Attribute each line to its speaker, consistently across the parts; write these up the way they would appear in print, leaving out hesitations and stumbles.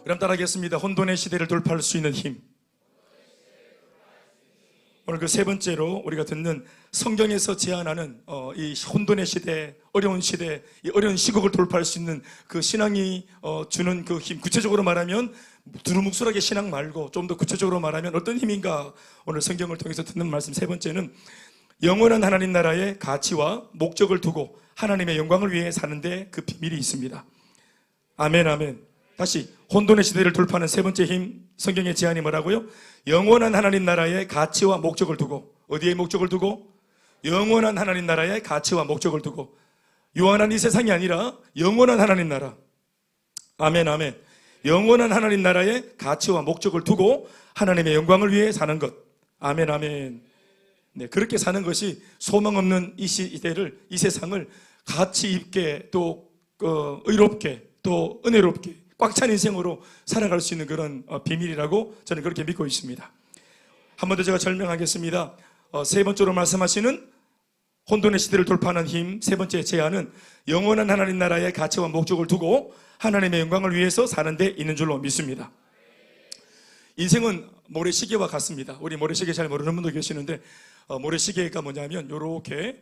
Speaker 1: 그럼 따라하겠습니다. 혼돈의 시대를 돌파할 수 있는 힘. 오늘 그 세 번째로 우리가 듣는 성경에서 제안하는 이 혼돈의 시대, 어려운 시대, 이 어려운 시국을 돌파할 수 있는 그 신앙이 주는 그 힘. 구체적으로 말하면 두루뭉술하게 신앙 말고 좀 더 구체적으로 말하면 어떤 힘인가, 오늘 성경을 통해서 듣는 말씀 세 번째는 영원한 하나님 나라의 가치와 목적을 두고 하나님의 영광을 위해 사는데 그 비밀이 있습니다. 아멘, 아멘. 다시 혼돈의 시대를 돌파하는 세 번째 힘, 성경의 제안이 뭐라고요? 영원한 하나님 나라의 가치와 목적을 두고. 어디에 목적을 두고? 영원한 하나님 나라의 가치와 목적을 두고. 유한한 이 세상이 아니라 영원한 하나님 나라. 아멘, 아멘. 영원한 하나님 나라의 가치와 목적을 두고 하나님의 영광을 위해 사는 것. 아멘, 아멘. 네, 그렇게 사는 것이 소망 없는 이 시대를, 이 세상을 가치 있게 또 의롭게 또 은혜롭게 꽉 찬 인생으로 살아갈 수 있는 그런 비밀이라고 저는 그렇게 믿고 있습니다. 한 번 더 제가 설명하겠습니다. 세 번째로 말씀하시는 혼돈의 시대를 돌파하는 힘, 세 번째 제안은 영원한 하나님 나라의 가치와 목적을 두고 하나님의 영광을 위해서 사는 데 있는 줄로 믿습니다. 인생은 모래시계와 같습니다. 우리 모래시계 잘 모르는 분도 계시는데 모래시계가 뭐냐면 이렇게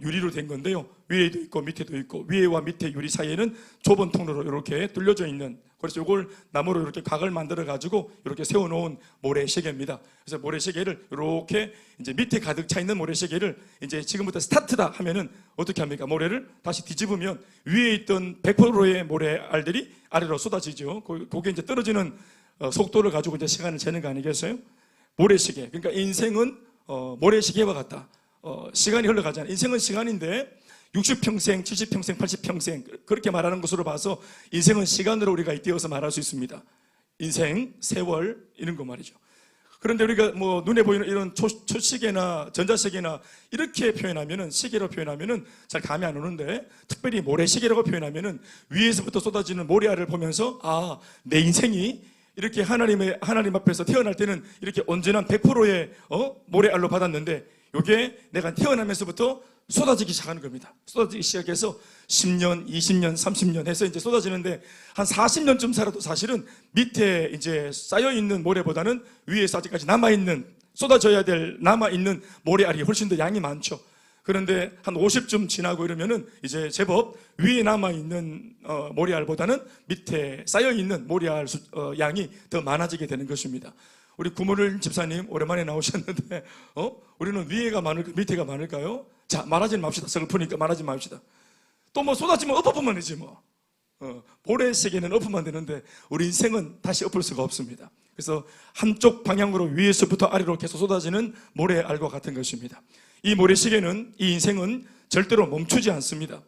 Speaker 1: 유리로 된 건데요. 위에도 있고 밑에도 있고 위에와 밑에 유리 사이에는 좁은 통로로 이렇게 뚫려져 있는, 그래서 이걸 나무로 이렇게 각을 만들어 가지고 이렇게 세워놓은 모래시계입니다. 그래서 모래시계를 이렇게 이제 밑에 가득 차 있는 모래시계를 이제 지금부터 스타트다 하면은 어떻게 합니까? 모래를 다시 뒤집으면 위에 있던 100%의 모래알들이 아래로 쏟아지죠. 그게 이제 떨어지는 속도를 가지고 이제 시간을 재는 거 아니겠어요? 모래시계. 그러니까 인생은 모래시계와 같다. 시간이 흘러가잖아요. 인생은 시간인데 60평생, 70평생, 80평생 그렇게 말하는 것으로 봐서 인생은 시간으로 우리가 띄어서 말할 수 있습니다. 인생, 세월 이런 거 말이죠. 그런데 우리가 뭐 눈에 보이는 이런 초시계나 전자시계나 이렇게 표현하면은, 시계로 표현하면은 잘 감이 안 오는데, 특별히 모래시계라고 표현하면은 위에서부터 쏟아지는 모래알을 보면서 내 인생이 이렇게 하나님 앞에서 태어날 때는 이렇게 온전한 100%의 모래알로 받았는데, 이게 내가 태어나면서부터 쏟아지기 시작하는 겁니다. 쏟아지기 시작해서 10년, 20년, 30년 해서 이제 쏟아지는데, 한 40년쯤 살아도 사실은 밑에 이제 쌓여있는 모래보다는 위에서 아직까지 쏟아져야 될 남아있는 모래알이 훨씬 더 양이 많죠. 그런데 한 50쯤 지나고 이러면은 이제 제법 위에 남아있는 모래알보다는 밑에 쌓여있는 모래알 양이 더 많아지게 되는 것입니다. 우리 구모를 집사님 오랜만에 나오셨는데 우리는 위에가 많을까 밑에가 많을까요? 자, 말하지 맙시다. 슬프니까 말하지 맙시다. 또 뭐 쏟아지면 엎어보면 되지 뭐. 모래시계는 엎으면 되는데 우리 인생은 다시 엎을 수가 없습니다. 그래서 한쪽 방향으로 위에서부터 아래로 계속 쏟아지는 모래알과 같은 것입니다. 이 모래시계는, 이 인생은 절대로 멈추지 않습니다.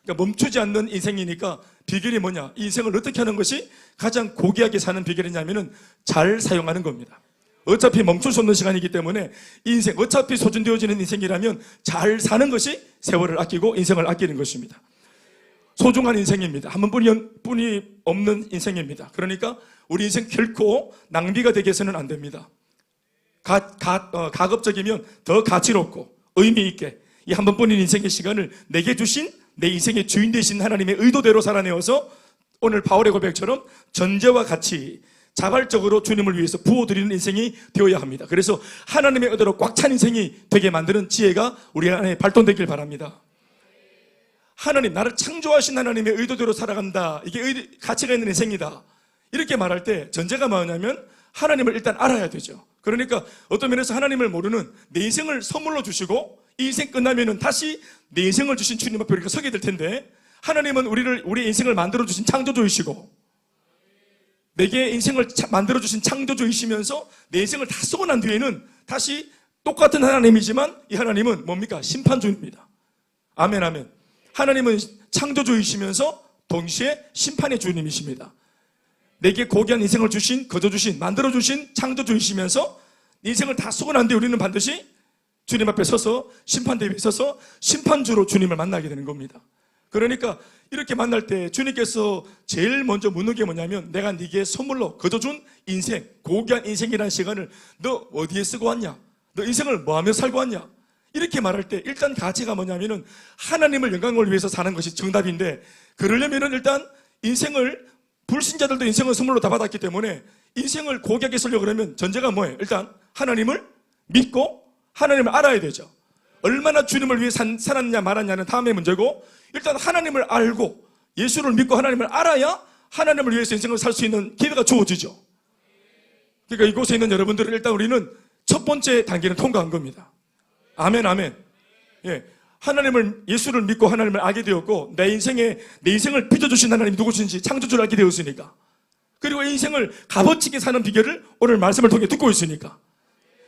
Speaker 1: 그러니까 멈추지 않는 인생이니까 비결이 뭐냐? 이 인생을 어떻게 하는 것이 가장 고귀하게 사는 비결이냐면은 잘 사용하는 겁니다. 어차피 멈출 수 없는 시간이기 때문에 이 인생, 어차피 소진되어지는 인생이라면 잘 사는 것이 세월을 아끼고 인생을 아끼는 것입니다. 소중한 인생입니다. 한 번뿐이 없는 인생입니다. 그러니까 우리 인생 결코 낭비가 되게 해서는 안 됩니다. 가급적이면 더 가치롭고 의미 있게 이 한 번뿐인 인생의 시간을 내게 주신, 내 인생의 주인 되신 하나님의 의도대로 살아내어서 오늘 바울의 고백처럼 전제와 같이 자발적으로 주님을 위해서 부어드리는 인생이 되어야 합니다. 그래서 하나님의 의도로 꽉 찬 인생이 되게 만드는 지혜가 우리 안에 발동되길 바랍니다. 하나님, 나를 창조하신 하나님의 의도대로 살아간다, 이게 가치가 있는 인생이다, 이렇게 말할 때 전제가 뭐냐면 하나님을 일단 알아야 되죠. 그러니까 어떤 면에서 하나님을 모르는 내 인생을 선물로 주시고 이 인생 끝나면은 다시 내 인생을 주신 주님 앞에 우리가 서게 될 텐데, 하나님은 우리 인생을 만들어주신 창조주이시고 내게 인생을 만들어주신 창조주이시면서 내 인생을 다 쓰고 난 뒤에는 다시 똑같은 하나님이지만 이 하나님은 뭡니까? 심판주입니다. 아멘, 아멘. 하나님은 창조주이시면서 동시에 심판의 주님이십니다. 내게 고귀한 인생을 주신, 거저주신, 만들어주신 창조주이시면서 인생을 다 쓰고 난 뒤에 우리는 반드시 주님 앞에 서서 심판대에 서서 심판주로 주님을 만나게 되는 겁니다. 그러니까 이렇게 만날 때 주님께서 제일 먼저 묻는 게 뭐냐면 내가 네게 선물로 거둬준 인생, 고귀한 인생이라는 시간을 너 어디에 쓰고 왔냐? 너 인생을 뭐하며 살고 왔냐? 이렇게 말할 때 일단 가치가 뭐냐면은 하나님을 영광을 위해서 사는 것이 정답인데, 그러려면은 일단 인생을, 불신자들도 인생을 선물로 다 받았기 때문에 인생을 고귀하게 살려고 그러면 전제가 뭐예요? 일단 하나님을 믿고 하나님을 알아야 되죠. 얼마나 주님을 위해 살았냐 말았냐는 다음의 문제고, 일단 하나님을 알고 예수를 믿고 하나님을 알아야 하나님을 위해서 인생을 살 수 있는 기회가 주어지죠. 그러니까 이곳에 있는 여러분들은 일단 우리는 첫 번째 단계는 통과한 겁니다. 아멘, 아멘. 예. 하나님을, 예수를 믿고 하나님을 알게 되었고, 내 인생을 빚어주신 하나님이 누구신지 창조주를 알게 되었으니까, 그리고 인생을 값어치게 사는 비결을 오늘 말씀을 통해 듣고 있으니까,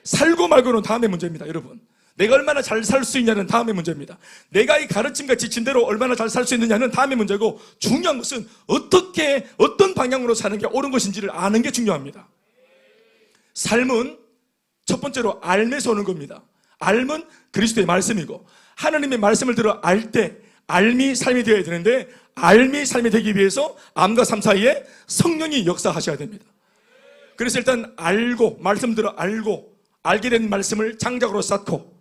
Speaker 1: 살고 말고는 다음의 문제입니다, 여러분. 내가 얼마나 잘 살 수 있냐는 다음의 문제입니다. 내가 이 가르침과 지친 대로 얼마나 잘 살 수 있느냐는 다음의 문제고, 중요한 것은 어떤 방향으로 사는 게 옳은 것인지를 아는 게 중요합니다. 삶은 첫 번째로 알면서 오는 겁니다. 알면 그리스도의 말씀이고, 하나님의 말씀을 들어 알 때 알미 삶이 되어야 되는데, 알미 삶이 되기 위해서 암과 삶 사이에 성령이 역사하셔야 됩니다. 그래서 일단 알고, 말씀 들어 알고, 알게 된 말씀을 장작으로 쌓고,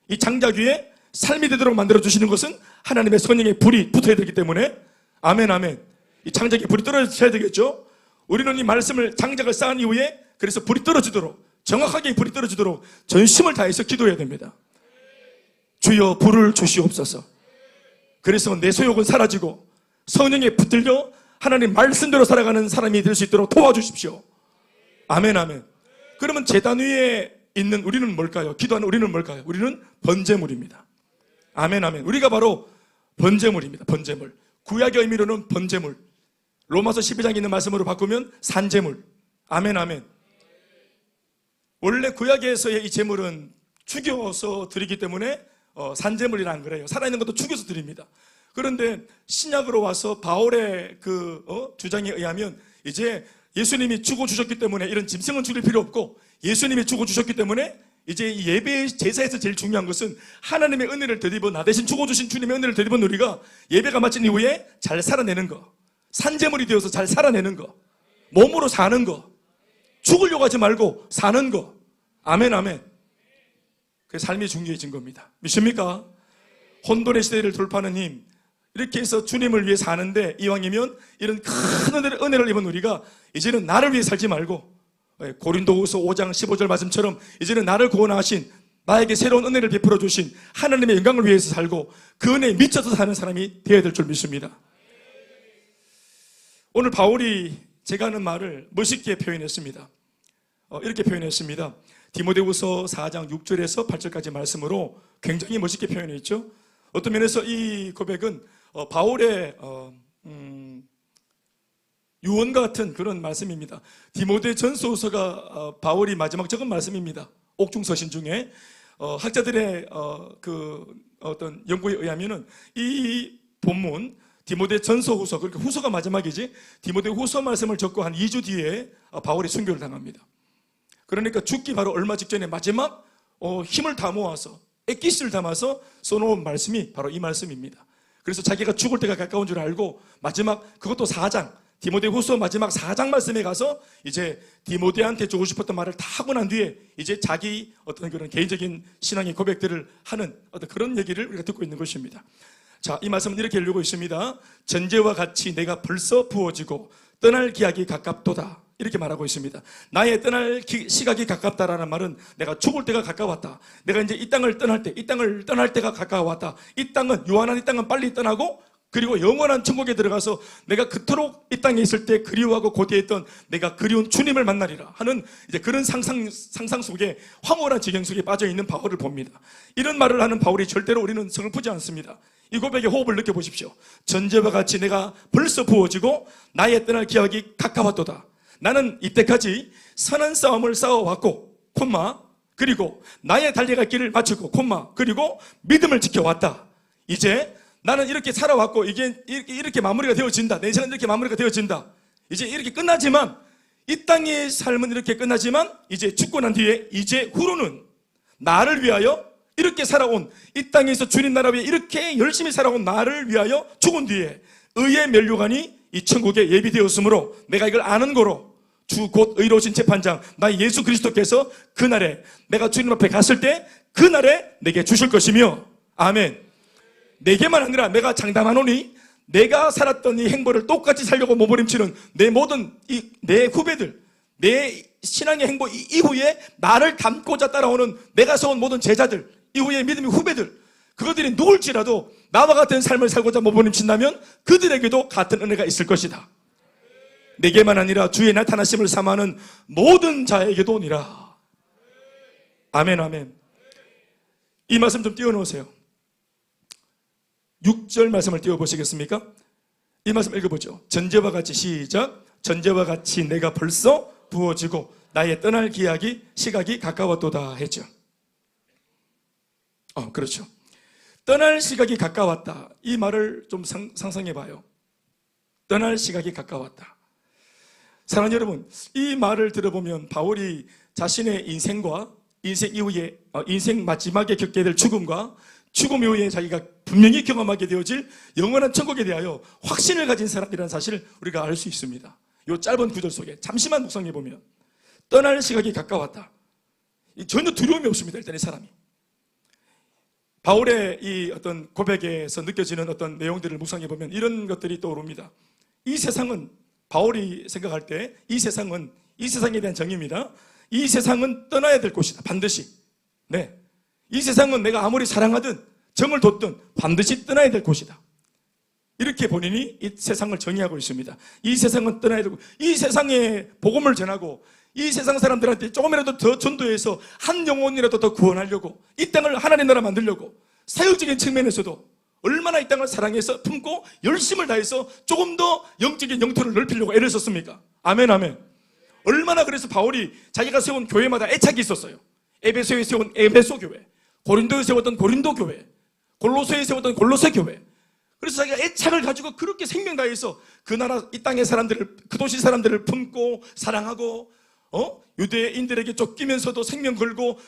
Speaker 1: 이 장작 위에 삶이 되도록 만들어주시는 것은 하나님의 성령의 불이 붙어야 되기 때문에, 아멘, 아멘. 이 장작에 불이 떨어져야 되겠죠. 우리는 이 말씀을, 장작을 쌓은 이후에 그래서 불이 떨어지도록, 정확하게 불이 떨어지도록 전심을 다해서 기도해야 됩니다. 주여 불을 주시옵소서. 그래서 내 소욕은 사라지고 성령에 붙들려 하나님 말씀대로 살아가는 사람이 될 수 있도록 도와주십시오. 아멘, 아멘. 그러면 제단 위에 있는 우리는 뭘까요? 기도하는 우리는 뭘까요? 우리는 번제물입니다. 아멘, 아멘. 우리가 바로 번제물입니다. 번제물. 구약의 의미로는 번제물. 로마서 12장에 있는 말씀으로 바꾸면 산제물. 아멘, 아멘. 원래 구약에서의 이 제물은 죽여서 드리기 때문에 산제물이라는 거래요. 살아있는 것도 죽여서 드립니다. 그런데 신약으로 와서 바울의 주장에 의하면 이제 예수님이 죽어주셨기 때문에 이런 짐승은 죽일 필요 없고, 예수님이 죽어주셨기 때문에 이제 이 예배 제사에서 제일 중요한 것은 하나님의 은혜를 되짚어, 나 대신 죽어주신 주님의 은혜를 되짚은 우리가 예배가 마친 이후에 잘 살아내는 거, 산제물이 되어서 잘 살아내는 거, 몸으로 사는 거, 죽으려고 하지 말고 사는 거. 아멘, 아멘. 그 삶이 중요해진 겁니다. 믿습니까? 혼돈의 시대를 돌파하는 힘, 이렇게 해서 주님을 위해 사는데, 이왕이면 이런 큰 은혜를 입은 우리가 이제는 나를 위해 살지 말고, 고린도후서 5장 15절 말씀처럼 이제는 나를 구원하신, 나에게 새로운 은혜를 베풀어 주신 하나님의 영광을 위해서 살고 그 은혜에 미쳐서 사는 사람이 되어야 될 줄 믿습니다. 오늘 바울이 제가 하는 말을 멋있게 표현했습니다. 이렇게 표현했습니다. 디모데후서 4장 6절에서 8절까지 말씀으로 굉장히 멋있게 표현했죠. 어떤 면에서 이 고백은 바울의 유언과 같은 그런 말씀입니다. 디모데 전서후서가 바울이 마지막 적은 말씀입니다. 옥중서신 중에 학자들의 어떤 연구에 의하면은 이 본문 디모데 전서후서, 그러니까 후서가 마지막이지, 디모데 후서 말씀을 적고 한 2주 뒤에 바울이 순교를 당합니다. 그러니까 죽기 바로 얼마 직전에 마지막 힘을 다 모아서, 액기스를 담아서 써놓은 말씀이 바로 이 말씀입니다. 그래서 자기가 죽을 때가 가까운 줄 알고 마지막, 그것도 4장, 디모데후서 마지막 4장 말씀에 가서 이제 디모데한테 주고 싶었던 말을 다 하고 난 뒤에 이제 자기 어떤 그런 개인적인 신앙의 고백들을 하는 어떤 그런 얘기를 우리가 듣고 있는 것입니다. 자, 이 말씀은 이렇게 읽고 있습니다. 전제와 같이 내가 벌써 부어지고 떠날 기약이 가깝도다, 이렇게 말하고 있습니다. 나의 떠날 시각이 가깝다라는 말은 내가 죽을 때가 가까웠다, 내가 이제 이 땅을 떠날 때, 이 땅을 떠날 때가 가까웠다, 이 땅은, 유한한 이 땅은 빨리 떠나고 그리고 영원한 천국에 들어가서 내가 그토록 이 땅에 있을 때 그리워하고 고대했던 내가 그리운 주님을 만나리라 하는 이제 그런 상상 속에, 황홀한 지경 속에 빠져 있는 바울을 봅니다. 이런 말을 하는 바울이 절대로 우리는 성을 푸지 않습니다. 이 고백의 호흡을 느껴보십시오. 전제와 같이 내가 벌써 부어지고 나의 떠날 기약이 가까웠도다. 나는 이때까지 선한 싸움을 싸워왔고, 콤마, 그리고 나의 달려갈 길을 마치고, 콤마, 그리고 믿음을 지켜왔다. 이제 나는 이렇게 살아왔고 이게 이렇게 마무리가 되어진다. 내 인생은 이렇게 마무리가 되어진다. 이제 이렇게 끝나지만, 이 땅의 삶은 이렇게 끝나지만 이제 죽고 난 뒤에 이제 후로는 나를 위하여 이렇게 살아온, 이 땅에서 주님 나라 위해 이렇게 열심히 살아온 나를 위하여 죽은 뒤에 의의 면류관이 이 천국에 예비되었으므로 내가 이걸 아는 거로 주 곧 의로우신 재판장 나 예수 그리스도께서 그날에 내가 주님 앞에 갔을 때 그날에 내게 주실 것이며 아멘. 내게만 아니라 내가 장담하노니 내가 살았던 이 행보를 똑같이 살려고 몸부림치는 내 모든 내 후배들, 내 신앙의 행보 이후에 나를 닮고자 따라오는 내가 세운 모든 제자들, 이후에 믿음의 후배들, 그것들이 누굴지라도 나와 같은 삶을 살고자 몸부림친다면 그들에게도 같은 은혜가 있을 것이다. 내게만 아니라 주의 나타나심을 삼아하는 모든 자에게도 오니라. 아멘, 아멘. 이 말씀 좀 띄워놓으세요. 6절 말씀을 띄워보시겠습니까? 이 말씀 읽어보죠. 전제와 같이 시작. 전제와 같이 내가 벌써 부어지고 나의 떠날 시각이 가까웠도다 했죠. 그렇죠. 떠날 시각이 가까웠다. 이 말을 좀 상상해봐요. 떠날 시각이 가까웠다. 사랑하는 여러분, 이 말을 들어보면 바울이 자신의 인생과 인생 이후에 인생 마지막에 겪게 될 죽음과 죽음 이후에 자기가 분명히 경험하게 되어질 영원한 천국에 대하여 확신을 가진 사람이라는 사실을 우리가 알 수 있습니다. 이 짧은 구절 속에 잠시만 묵상해 보면 떠날 시각이 가까웠다. 전혀 두려움이 없습니다. 일단 이 사람이 바울의 이 어떤 고백에서 느껴지는 어떤 내용들을 묵상해 보면 이런 것들이 떠오릅니다. 이 세상은 바울이 생각할 때 이 세상에 대한 정의입니다. 이 세상은 떠나야 될 곳이다. 반드시. 네. 이 세상은 내가 아무리 사랑하든 정을 뒀든 반드시 떠나야 될 곳이다. 이렇게 본인이 이 세상을 정의하고 있습니다. 이 세상은 떠나야 되고 이 세상에 복음을 전하고 이 세상 사람들한테 조금이라도 더 전도해서 한 영혼이라도 더 구원하려고 이 땅을 하나님 나라 만들려고 사역적인 측면에서도 얼마나 이 땅을 사랑해서 품고 열심을 다해서 조금 더 영적인 영토를 넓히려고 애를 썼습니까? 아멘, 아멘. 얼마나 그래서 바울이 자기가 세운 교회마다 애착이 있었어요. 에베소에 세운 에베소 교회, 고린도에 세웠던 고린도 교회, 골로새에 세웠던 골로새 교회. 그래서 자기가 애착을 가지고 그렇게 생명 다해서 그 나라 이 땅의 사람들을 그 도시 사람들을 품고 사랑하고 유대인들에게 쫓기면서도 생명 걸고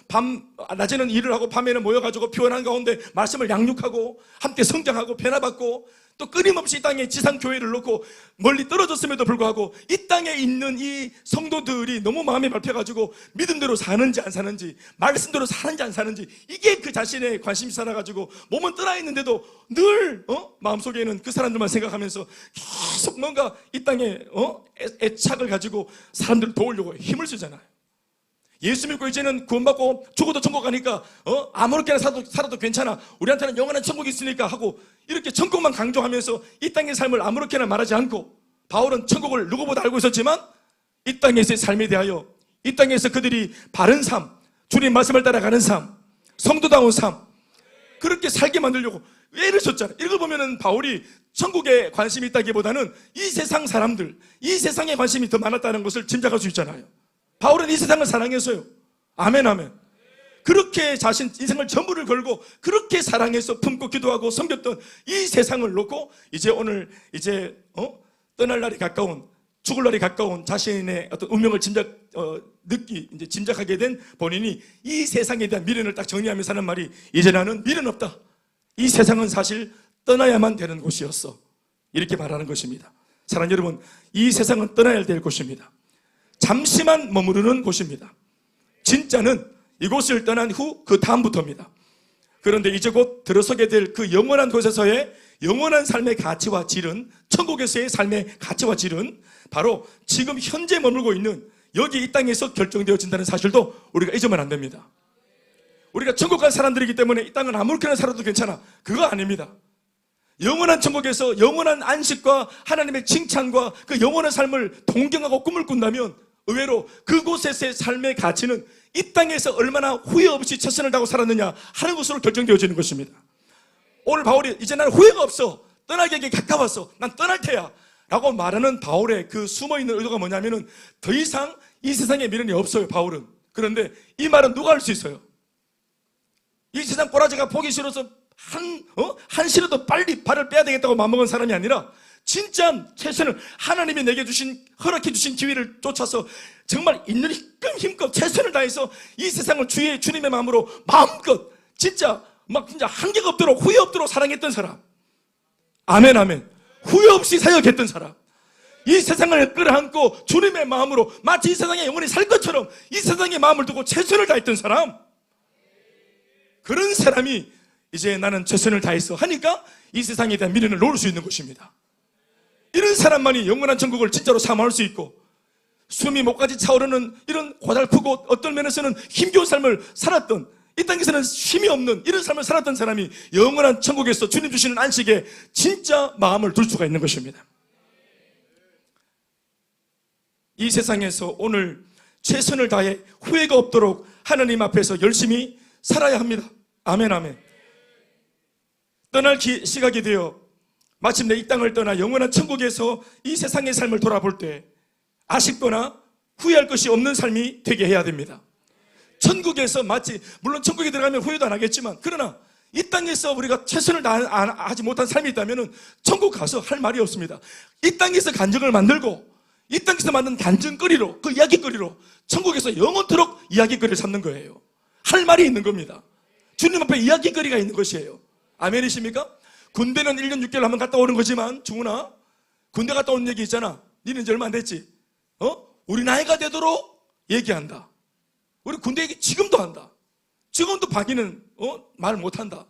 Speaker 1: 낮에는 일을 하고 밤에는 모여가지고 피곤한 가운데 말씀을 양육하고 함께 성장하고 변화받고 또 끊임없이 이 땅에 지상교회를 놓고 멀리 떨어졌음에도 불구하고 이 땅에 있는 이 성도들이 너무 마음에 밟혀가지고 믿음대로 사는지 안 사는지 말씀대로 사는지 안 사는지 이게 그 자신의 관심이 살아가지고 몸은 떠나 있는데도 늘 마음속에는 그 사람들만 생각하면서 계속 뭔가 이 땅에 애착을 가지고 사람들을 도우려고 힘을 쓰잖아요. 예수 믿고 이제는 구원받고 죽어도 천국 가니까 아무렇게나 살아도 괜찮아, 우리한테는 영원한 천국이 있으니까 하고 이렇게 천국만 강조하면서 이 땅의 삶을 아무렇게나 말하지 않고 바울은 천국을 누구보다 알고 있었지만 이 땅에서의 삶에 대하여 이 땅에서 그들이 바른 삶, 주님 말씀을 따라가는 삶, 성도다운 삶 그렇게 살게 만들려고 애를 썼잖아요. 읽어보면 바울이 천국에 관심이 있다기보다는 이 세상 사람들, 이 세상에 관심이 더 많았다는 것을 짐작할 수 있잖아요. 바울은 이 세상을 사랑했어요. 아멘, 아멘. 그렇게 자신 인생을 전부를 걸고 그렇게 사랑해서 품고 기도하고 섬겼던 이 세상을 놓고 이제 오늘 떠날 날이 가까운, 죽을 날이 가까운 자신의 어떤 운명을 짐작하게 된 본인이 이 세상에 대한 미련을 딱 정리하면서 하는 말이 이제 나는 미련 없다. 이 세상은 사실 떠나야만 되는 곳이었어. 이렇게 말하는 것입니다. 사랑하는 여러분, 이 세상은 떠나야 될 곳입니다. 잠시만 머무르는 곳입니다. 진짜는 이곳을 떠난 후 그 다음부터입니다. 그런데 이제 곧 들어서게 될 그 영원한 곳에서의 영원한 삶의 가치와 질은, 천국에서의 삶의 가치와 질은 바로 지금 현재 머물고 있는 여기 이 땅에서 결정되어진다는 사실도 우리가 잊으면 안 됩니다. 우리가 천국 갈 사람들이기 때문에 이 땅은 아무렇게나 살아도 괜찮아, 그거 아닙니다. 영원한 천국에서 영원한 안식과 하나님의 칭찬과 그 영원한 삶을 동경하고 꿈을 꾼다면 의외로 그곳에서의 삶의 가치는 이 땅에서 얼마나 후회 없이 최선을 다하고 살았느냐 하는 것으로 결정되어지는 것입니다. 오늘 바울이 이제 나는 후회가 없어, 떠나기에 가까웠어, 난 떠날 테야 라고 말하는 바울의 그 숨어있는 의도가 뭐냐면은 더 이상 이 세상에 미련이 없어요, 바울은. 그런데 이 말은 누가 할 수 있어요? 이 세상 꼬라지가 보기 싫어서 한시라도 빨리 발을 빼야 되겠다고 마음먹은 사람이 아니라 진짜 최선을, 하나님이 내게 허락해 주신 기회를 쫓아서 정말 있는 힘껏 최선을 다해서 이 세상을 주님의 마음으로 마음껏 진짜 한계가 없도록 후회 없도록 사랑했던 사람. 아멘, 아멘. 후회 없이 사역했던 사람, 이 세상을 끌어안고 주님의 마음으로 마치 이 세상에 영원히 살 것처럼 이 세상에 마음을 두고 최선을 다했던 사람, 그런 사람이 이제 나는 최선을 다해서 하니까 이 세상에 대한 미련을 놓을 수 있는 것입니다. 이런 사람만이 영원한 천국을 진짜로 사모할 수 있고, 숨이 목까지 차오르는 이런 고달프고 어떤 면에서는 힘겨운 삶을 살았던, 이 땅에서는 쉼이 없는 이런 삶을 살았던 사람이 영원한 천국에서 주님 주시는 안식에 진짜 마음을 둘 수가 있는 것입니다. 이 세상에서 오늘 최선을 다해 후회가 없도록 하나님 앞에서 열심히 살아야 합니다. 아멘, 아멘. 떠날 시각이 되어 마침내 이 땅을 떠나 영원한 천국에서 이 세상의 삶을 돌아볼 때 아쉽거나 후회할 것이 없는 삶이 되게 해야 됩니다. 천국에서 마치, 물론 천국에 들어가면 후회도 안 하겠지만, 그러나 이 땅에서 우리가 최선을 다하지 못한 삶이 있다면 천국 가서 할 말이 없습니다. 이 땅에서 간증을 만들고 이 땅에서 만든 간증거리로, 그 이야기거리로 천국에서 영원토록 이야기거리를 삼는 거예요. 할 말이 있는 겁니다. 주님 앞에 이야기거리가 있는 것이에요. 아멘이십니까? 군대는 1년 6개월 한번 갔다 오는 거지만, 중훈아, 군대 갔다 온 얘기 있잖아. 니는 이제 얼마 안 됐지? 우리 나이가 되도록 얘기한다. 우리 군대 얘기 지금도 한다. 지금도 방위는 말 못한다.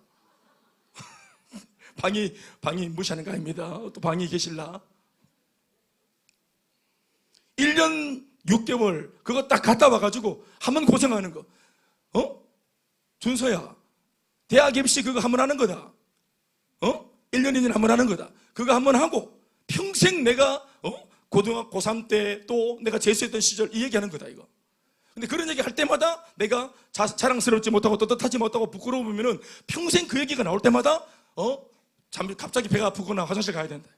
Speaker 1: 방위 무시하는 거 아닙니다. 또 방위 계실라? 1년 6개월 그거 딱 갔다 와가지고 한번 고생하는 거. 준서야, 대학 입시 그거 한번 하는 거다. 1년 2년 한번 하는 거다. 그거 한번 하고 평생 내가 고등학교 고3 때 또 내가 재수했던 시절 이 얘기하는 거다 이거. 근데 그런 얘기 할 때마다 내가 자랑스럽지 못하고 떳떳하지 못하고 부끄러우면은 평생 그 얘기가 나올 때마다 갑자기 배가 아프거나 화장실 가야 된다.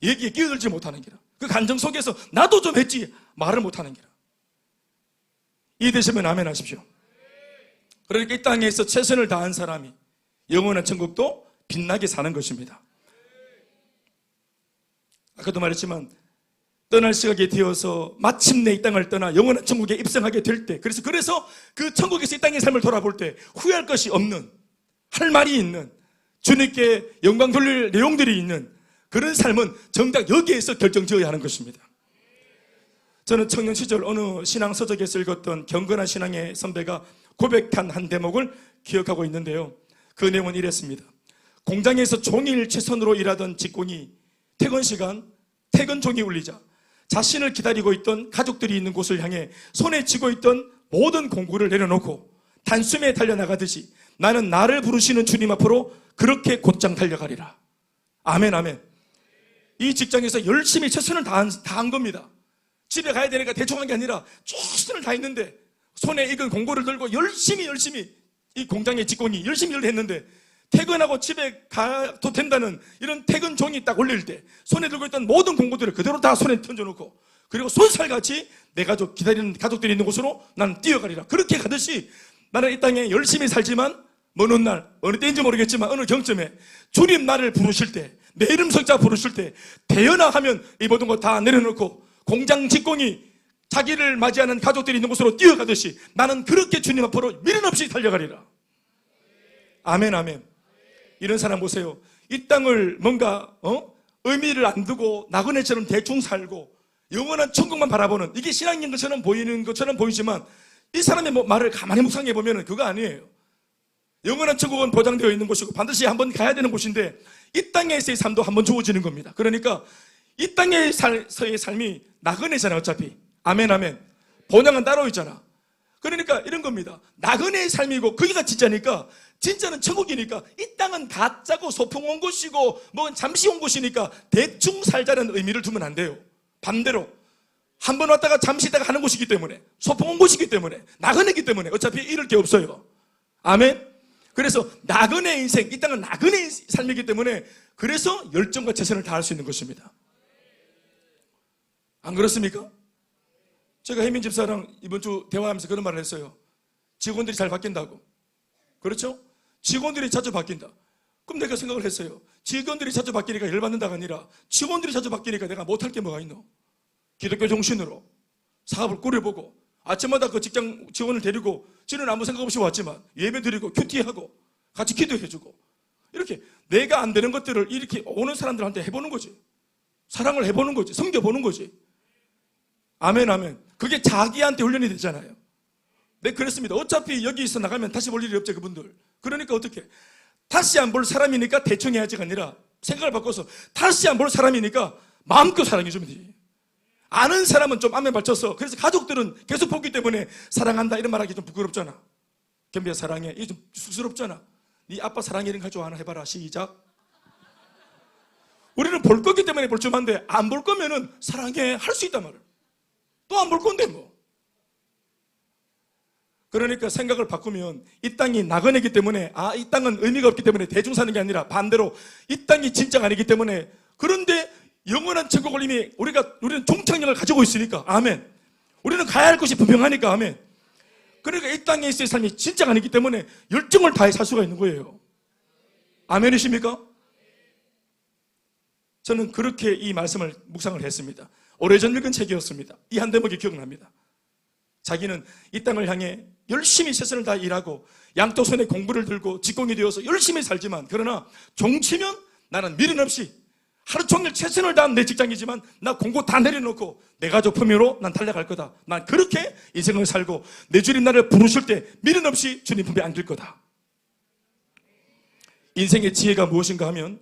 Speaker 1: 얘기에 끼어들지 못하는 기라. 그 감정 속에서 나도 좀 했지 말을 못하는 기라. 이해되시면 아멘 하십시오. 그러니까 이 땅에서 최선을 다한 사람이 영원한 천국도 빛나게 사는 것입니다. 아까도 말했지만 떠날 시각이 되어서 마침내 이 땅을 떠나 영원한 천국에 입성하게 될 때, 그래서 그 천국에서 이 땅의 삶을 돌아볼 때 후회할 것이 없는, 할 말이 있는, 주님께 영광 돌릴 내용들이 있는 그런 삶은 정작 여기에서 결정지어야 하는 것입니다. 저는 청년 시절 어느 신앙 서적에서 읽었던 경건한 신앙의 선배가 고백한 한 대목을 기억하고 있는데요. 그 내용은 이랬습니다. 공장에서 종일 최선으로 일하던 직공이 퇴근 시간 퇴근 종이 울리자 자신을 기다리고 있던 가족들이 있는 곳을 향해 손에 쥐고 있던 모든 공구를 내려놓고 단숨에 달려나가듯이 나는 나를 부르시는 주님 앞으로 그렇게 곧장 달려가리라. 아멘, 아멘. 이 직장에서 열심히 최선을 다한 겁니다. 집에 가야 되니까 대충 한 게 아니라 최선을 다했는데 손에 익은 공구를 들고 열심히 이 공장의 직공이 열심히 일을 했는데 퇴근하고 집에 가도 된다는 이런 퇴근 종이 딱 올릴 때 손에 들고 있던 모든 공구들을 그대로 다 손에 던져놓고 그리고 손살같이 내 가족 기다리는 가족들이 있는 곳으로 나는 뛰어가리라. 그렇게 가듯이 나는 이 땅에 열심히 살지만 어느 날 어느 때인지 모르겠지만 어느 경점에 주님 나를 부르실 때 내 이름 석자 부르실 때 대연하 하면 이 모든 거 다 내려놓고 공장 직공이 자기를 맞이하는 가족들이 있는 곳으로 뛰어가듯이 나는 그렇게 주님 앞으로 미련 없이 달려가리라. 아멘, 아멘. 이런 사람 보세요. 이 땅을 뭔가 의미를 안 두고 나그네처럼 대충 살고 영원한 천국만 바라보는, 이게 신앙인 것처럼 보이는 것처럼 보이지만 이 사람의 말을 가만히 묵상해 보면 그거 아니에요. 영원한 천국은 보장되어 있는 곳이고 반드시 한번 가야 되는 곳인데 이 땅에서의 삶도 한번 주어지는 겁니다. 그러니까 이 땅에서의 삶이 나그네잖아요. 어차피. 아멘, 아멘. 본향은 따로 있잖아. 그러니까 이런 겁니다. 나그네의 삶이고 거기가 진짜니까, 진짜는 천국이니까 이 땅은 가짜고 소풍 온 곳이고 뭐 잠시 온 곳이니까 대충 살자는 의미를 두면 안 돼요. 반대로 한 번 왔다가 잠시 있다가 하는 곳이기 때문에, 소풍 온 곳이기 때문에, 나그네이기 때문에 어차피 잃을 게 없어요. 아멘. 그래서 나그네 인생, 이 땅은 나그네 삶이기 때문에 그래서 열정과 최선을 다할 수 있는 것입니다. 안 그렇습니까? 제가 혜민 집사랑 이번 주 대화하면서 그런 말을 했어요. 직원들이 잘 바뀐다고. 그렇죠? 직원들이 자주 바뀐다. 그럼 내가 생각을 했어요. 직원들이 자주 바뀌니까 열받는다가 아니라 직원들이 자주 바뀌니까 내가 못할 게 뭐가 있노? 기독교 정신으로 사업을 꾸려보고 아침마다 그 직장 직원을 데리고 저는 아무 생각 없이 왔지만 예배 드리고 큐티하고 같이 기도해주고 이렇게 내가 안 되는 것들을 이렇게 오는 사람들한테 해보는 거지. 사랑을 해보는 거지. 섬겨보는 거지. 아멘, 아멘. 그게 자기한테 훈련이 되잖아요. 네, 그렇습니다. 어차피 여기서 나가면 다시 볼 일이 없죠, 그분들. 그러니까 어떻게? 다시 안 볼 사람이니까 대충 해야지가 아니라 생각을 바꿔서 다시 안 볼 사람이니까 마음껏 사랑해주면 되지. 아는 사람은 좀 안면 받쳐서, 그래서 가족들은 계속 보기 때문에 사랑한다 이런 말하기 좀 부끄럽잖아. 겸비야 사랑해, 이게 좀 쑥스럽잖아. 네 아빠 사랑해 이런 가지고 하나 해봐라. 시작. 우리는 볼 거기 때문에 볼 줄 안데 안 볼 거면은 사랑해 할 수 있단 말이야. 또 안 볼 건데 뭐. 그러니까 생각을 바꾸면 이 땅이 나그네이기 때문에 이 땅은 의미가 없기 때문에 대충 사는 게 아니라 반대로 이 땅이 진짜가 아니기 때문에, 그런데 영원한 천국을 이미 우리는 종착역을 가지고 있으니까 아멘. 우리는 가야 할 곳이 분명하니까 아멘. 그러니까 이 땅에 있을 삶이 진짜가 아니기 때문에 열정을 다해 살 수가 있는 거예요. 아멘이십니까? 저는 그렇게 이 말씀을 묵상을 했습니다. 오래전 읽은 책이었습니다. 이 한 대목이 기억납니다. 자기는 이 땅을 향해 열심히 최선을 다해 일하고 양쪽 손에 공부를 들고 직공이 되어서 열심히 살지만, 그러나 종치면 나는 미련 없이 하루 종일 최선을 다한 내 직장이지만 나 공고 다 내려놓고 내 가족 품위로 난 달려갈 거다. 난 그렇게 인생을 살고 내 주님 나를 부르실 때 미련 없이 주님 품에 안길 거다. 인생의 지혜가 무엇인가 하면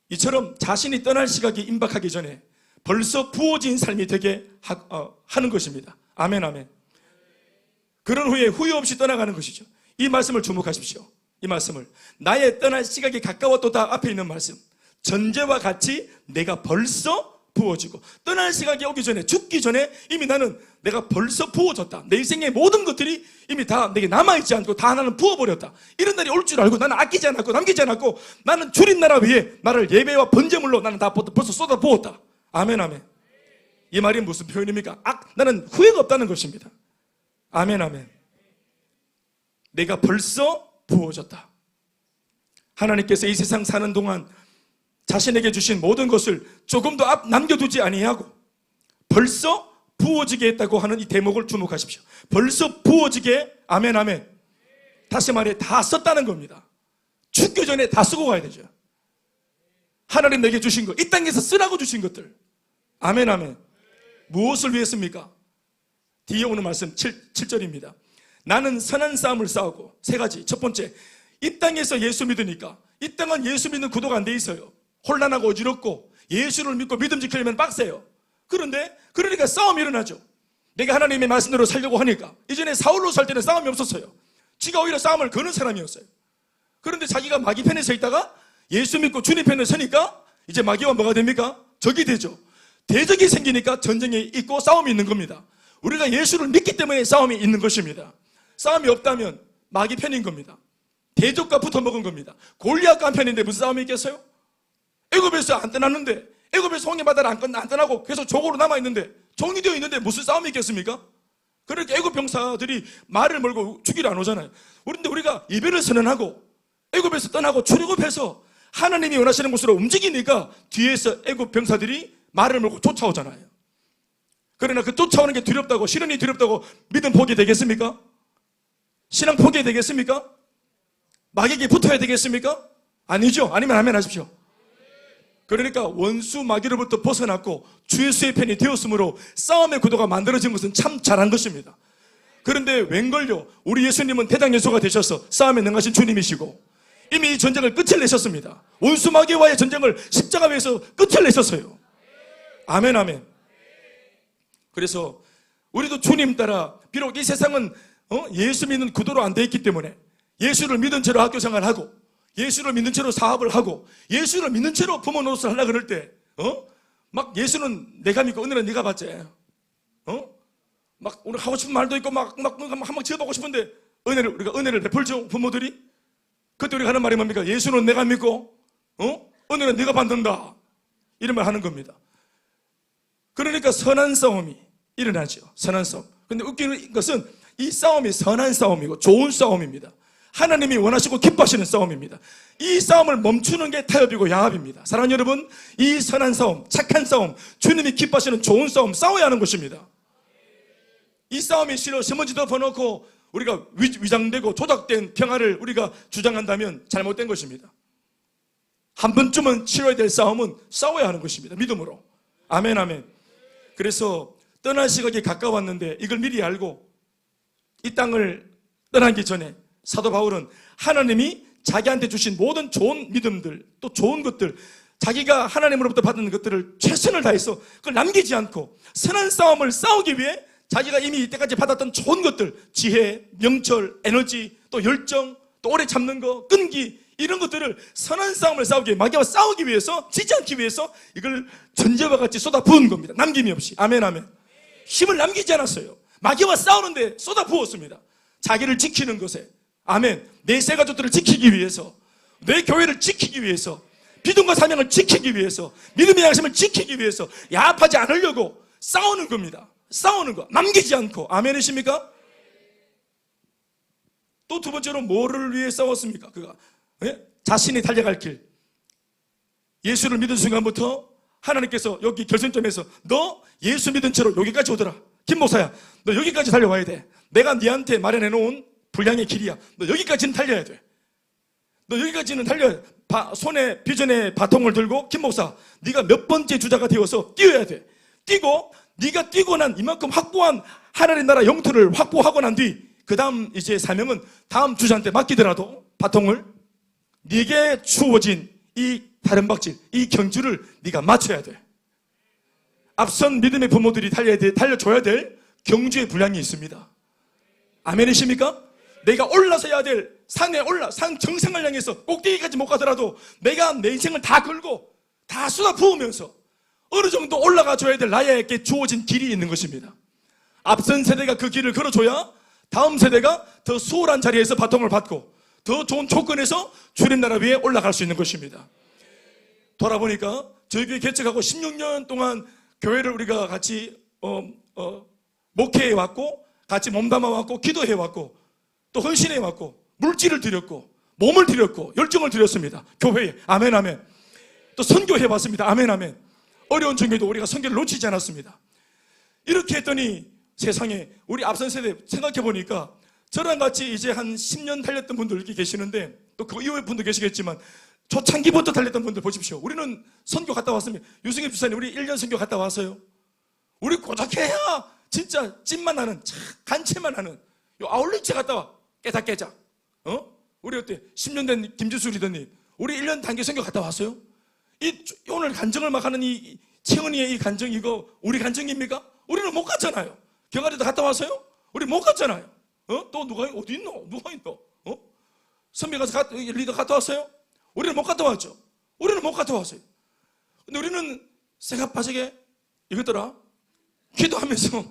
Speaker 1: 이처럼 자신이 떠날 시각이 임박하기 전에 벌써 부어진 삶이 되게 하는 것입니다. 아멘, 아멘. 그런 후에 후회 없이 떠나가는 것이죠. 이 말씀을 주목하십시오. 이 말씀을, 나의 떠날 시각이 가까웠도다 앞에 있는 말씀, 전제와 같이 내가 벌써 부어지고, 떠날 시각이 오기 전에, 죽기 전에 이미 나는 내가 벌써 부어졌다. 내 인생의 모든 것들이 이미 다 내게 남아있지 않고 다 나는 부어버렸다. 이런 날이 올 줄 알고 나는 아끼지 않았고 남기지 않았고 나는 주님 나라 위에 나를 예배와 번제물로 나는 다 벌써 쏟아 부었다. 아멘, 아멘. 이 말이 무슨 표현입니까? 나는 후회가 없다는 것입니다. 아멘, 아멘. 내가 벌써 부어졌다. 하나님께서 이 세상 사는 동안 자신에게 주신 모든 것을 조금도 남겨두지 아니하고 벌써 부어지게 했다고 하는 이 대목을 주목하십시오. 벌써 부어지게, 아멘, 아멘. 다시 말해 다 썼다는 겁니다. 죽기 전에 다 쓰고 가야 되죠. 하나님 내게 주신 것, 이 땅에서 쓰라고 주신 것들, 아멘, 아멘. 무엇을 위했습니까? 뒤에 오는 말씀 7절입니다. 나는 선한 싸움을 싸우고, 세 가지. 첫 번째, 이 땅에서 예수 믿으니까 이 땅은 예수 믿는 구도가 안 돼 있어요. 혼란하고 어지럽고 예수를 믿고 믿음 지키려면 빡세요. 그러니까 싸움이 일어나죠. 내가 하나님의 말씀대로 살려고 하니까. 이전에 사울로 살 때는 싸움이 없었어요. 지가 오히려 싸움을 거는 사람이었어요. 그런데 자기가 마귀 편에 서 있다가 예수 믿고 주님 편에 서니까 이제 마귀와 뭐가 됩니까? 적이 되죠. 대적이 생기니까 전쟁이 있고 싸움이 있는 겁니다. 우리가 예수를 믿기 때문에 싸움이 있는 것입니다. 싸움이 없다면 마귀 편인 겁니다. 대적과 붙어먹은 겁니다. 골리앗과 한 편인데 무슨 싸움이 있겠어요? 애굽에서 안 떠났는데, 애굽에서 홍해바다를 안 떠나고 계속 족으로 남아있는데, 종이 되어 있는데 무슨 싸움이 있겠습니까? 그러니까 애굽 병사들이 말을 몰고 죽이러 안 오잖아요. 그런데 우리가 예배를 선언하고 애굽에서 떠나고 출애굽해서 하나님이 원하시는 곳으로 움직이니까 뒤에서 애굽 병사들이 말을 몰고 쫓아오잖아요. 그러나 그 쫓아오는 게 두렵다고, 시련이 두렵다고 믿음 포기되겠습니까? 신앙 포기되겠습니까? 마귀에게 붙어야 되겠습니까? 아니죠. 아니면 아멘 하십시오. 그러니까 원수 마귀로부터 벗어났고 주 예수의 편이 되었으므로 싸움의 구도가 만들어진 것은 참 잘한 것입니다. 그런데 웬걸요, 우리 예수님은 대장 예수가 되셔서 싸움에 능하신 주님이시고 이미 이 전쟁을 끝을 내셨습니다. 원수 마귀와의 전쟁을 십자가 위에서 끝을 내셨어요. 아멘, 아멘. 그래서 우리도 주님 따라, 비록 이 세상은 예수 믿는 구도로 안 돼 있기 때문에 예수를 믿은 채로 학교 생활하고 예수를 믿는 채로 사업을 하고 예수를 믿는 채로 부모 노릇을 하려고 그럴 때 막 예수는 내가 믿고 은혜는 네가 받지. 막 오늘 하고 싶은 말도 있고 막 한번 지어보고 싶은데 우리가 은혜를 베풀죠, 부모들이. 그때 우리가 하는 말이 뭡니까? 예수는 내가 믿고 은혜는 네가 받는다, 이런 말 하는 겁니다. 그러니까 선한 싸움이 일어나죠. 선한 싸움. 근데 웃기는 것은 이 싸움이 선한 싸움이고 좋은 싸움입니다. 하나님이 원하시고 기뻐하시는 싸움입니다. 이 싸움을 멈추는 게 타협이고 야합입니다. 사랑하는 여러분, 이 선한 싸움, 착한 싸움, 주님이 기뻐하시는 좋은 싸움 싸워야 하는 것입니다. 이 싸움이 싫어 신문지 덮어놓고 우리가 위장되고 조작된 평화를 우리가 주장한다면 잘못된 것입니다. 한 번쯤은 치러야 될 싸움은 싸워야 하는 것입니다. 믿음으로. 아멘, 아멘. 그래서 떠날 시각이 가까웠는데 이걸 미리 알고 이 땅을 떠나기 전에 사도 바울은 하나님이 자기한테 주신 모든 좋은 믿음들, 또 좋은 것들, 자기가 하나님으로부터 받은 것들을 최선을 다해서 그걸 남기지 않고 선한 싸움을 싸우기 위해 자기가 이미 이때까지 받았던 좋은 것들, 지혜, 명철, 에너지, 또 열정, 또 오래 참는 거, 끈기, 이런 것들을 선한 싸움을 싸우기 위해, 마귀와 싸우기 위해서, 지지 않기 위해서 이걸 전제와 같이 쏟아 부은 겁니다. 남김이 없이. 아멘, 아멘. 힘을 남기지 않았어요. 마귀와 싸우는데 쏟아 부었습니다. 자기를 지키는 것에. 아멘. 내 새 가족들을 지키기 위해서, 내 교회를 지키기 위해서, 믿음과 사명을 지키기 위해서, 믿음의 양심을 지키기 위해서 야합하지 않으려고 싸우는 겁니다. 싸우는 거. 남기지 않고. 아멘이십니까? 또 두 번째로 뭐를 위해 싸웠습니까? 그가 자신이 달려갈 길. 예수를 믿은 순간부터 하나님께서 여기 결승점에서 너 예수 믿은 채로 여기까지 오더라. 김 목사야, 너 여기까지 달려와야 돼. 내가 네한테 마련해 놓은 분량의 길이야. 너 여기까지는 달려야 돼. 너 여기까지는 달려야 돼. 손에 비전의 바통을 들고 김 목사, 네가 몇 번째 주자가 되어서 뛰어야 돼. 뛰고 네가 뛰고 난 이만큼 확보한 하나님 나라 영토를 확보하고 난 뒤 그 다음 이제 사명은 다음 주자한테 맡기더라도 바통을 네게 주어진 이 다른 박질, 이 경주를 네가 맞춰야 돼. 앞선 믿음의 부모들이 달려줘야 될 경주의 분량이 있습니다. 아멘이십니까? 내가 올라서야 될 산에 산 정상을 향해서 꼭대기까지 못 가더라도 내가 내 인생을 다 걸고 다 쏟아 부으면서 어느 정도 올라가 줘야 될 나에게 주어진 길이 있는 것입니다. 앞선 세대가 그 길을 걸어줘야 다음 세대가 더 수월한 자리에서 바통을 받고 더 좋은 조건에서 주님 나라 위에 올라갈 수 있는 것입니다. 돌아보니까 저희 교회 개척하고 16년 동안 교회를 우리가 같이 목회해 왔고, 같이 몸담아 왔고, 기도해 왔고, 또 헌신해 왔고, 물질을 드렸고, 몸을 드렸고, 열정을 드렸습니다. 교회에. 아멘, 아멘. 또 선교해 봤습니다. 아멘, 아멘. 어려운 중에도 우리가 선교를 놓치지 않았습니다. 이렇게 했더니 세상에 우리 앞선 세대 생각해 보니까 저랑 같이 이제 한 10년 달렸던 분들 이렇게 계시는데, 또 그 이후의 분도 계시겠지만 초창기부터 달렸던 분들 보십시오. 우리는 선교 갔다 왔습니다. 유승엽 집사님, 우리 1년 선교 갔다 왔어요. 우리 고작해야 진짜 찜만 나는, 간체만 하는 요 아울렛에 갔다 와. 깨작깨작. 우리 어때? 10년 된 김지수 리더님, 우리 1년 단기 선교 갔다 왔어요? 오늘 간증을 막 하는 이 채은이의 이 간증, 이거 우리 간증입니까? 우리는 못 갔잖아요. 경아리도 갔다 왔어요? 우리 못 갔잖아요. 또 누가 어디 있노? 누가 있노? 선배 가서 리더 갔다 왔어요? 우리는 못 갔다 왔죠. 우리는 못 갔다 왔어요. 근데 우리는 생각파적에 이것더라 기도하면서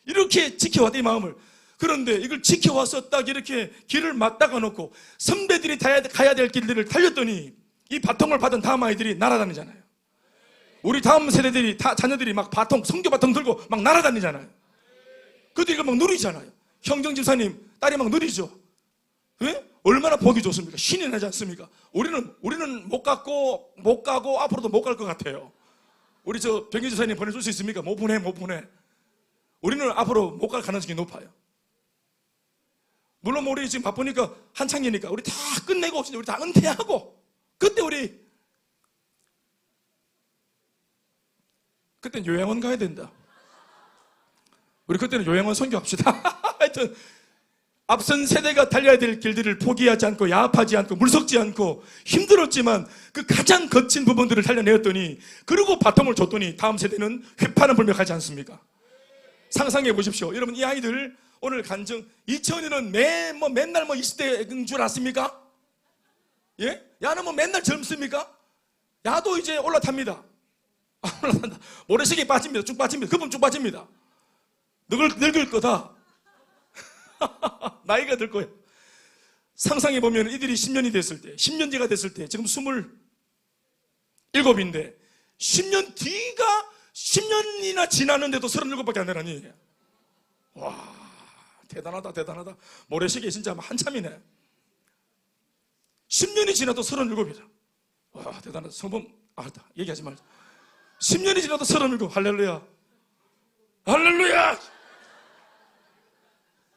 Speaker 1: 이렇게 지켜왔다, 이 마음을. 그런데 이걸 지켜와서 딱 이렇게 길을 맞다가 놓고 선배들이 가야 될 길들을 달렸더니 이 바통을 받은 다음 아이들이 날아다니잖아요. 우리 다음 세대들이 자녀들이 막 성교 바통 들고 막 날아다니잖아요. 그들이 막 누리잖아요. 형정 집사님 딸이 막 누리죠. 왜? 얼마나 보기 좋습니까? 신이 나지 않습니까? 우리는 못 가고 앞으로도 못 갈 것 같아요. 우리 저 병기 집사님 보내줄 수 있습니까? 못 보내. 우리는 앞으로 못 갈 가능성이 높아요. 물론 우리 지금 바쁘니까 한창이니까 우리 다 끝내고 우리 다 은퇴하고 그때 그때는 요양원 가야 된다. 우리 그때는 요양원 선교합시다. 하여튼 앞선 세대가 달려야 될 길들을 포기하지 않고 야합하지 않고 물석지 않고 힘들었지만 그 가장 거친 부분들을 달려내었더니, 그리고 바통을 줬더니 다음 세대는 휘파람 불며 가지 않습니까? 상상해 보십시오. 여러분, 이 아이들 오늘 간증, 이천이는 맨날 20대인 줄 아십니까? 예? 야는 맨날 젊습니까? 야도 이제 올라탑니다. 올라탄다. 모래시계 빠집니다. 쭉 빠집니다. 그분 쭉 빠집니다. 늙을 거다. 나이가 들 거예요. 상상해 보면 이들이 10년이 됐을 때, 10년째가 됐을 때, 지금 27인데 10년 뒤가 10년이나 지났는데도 37밖에 안 되라니. 와, 대단하다. 모래시계 진짜 한참이네. 10년이 지나도 37이다. 와, 대단하다. 성범, 얘기하지 말자. 10년이 지나도 37. 할렐루야.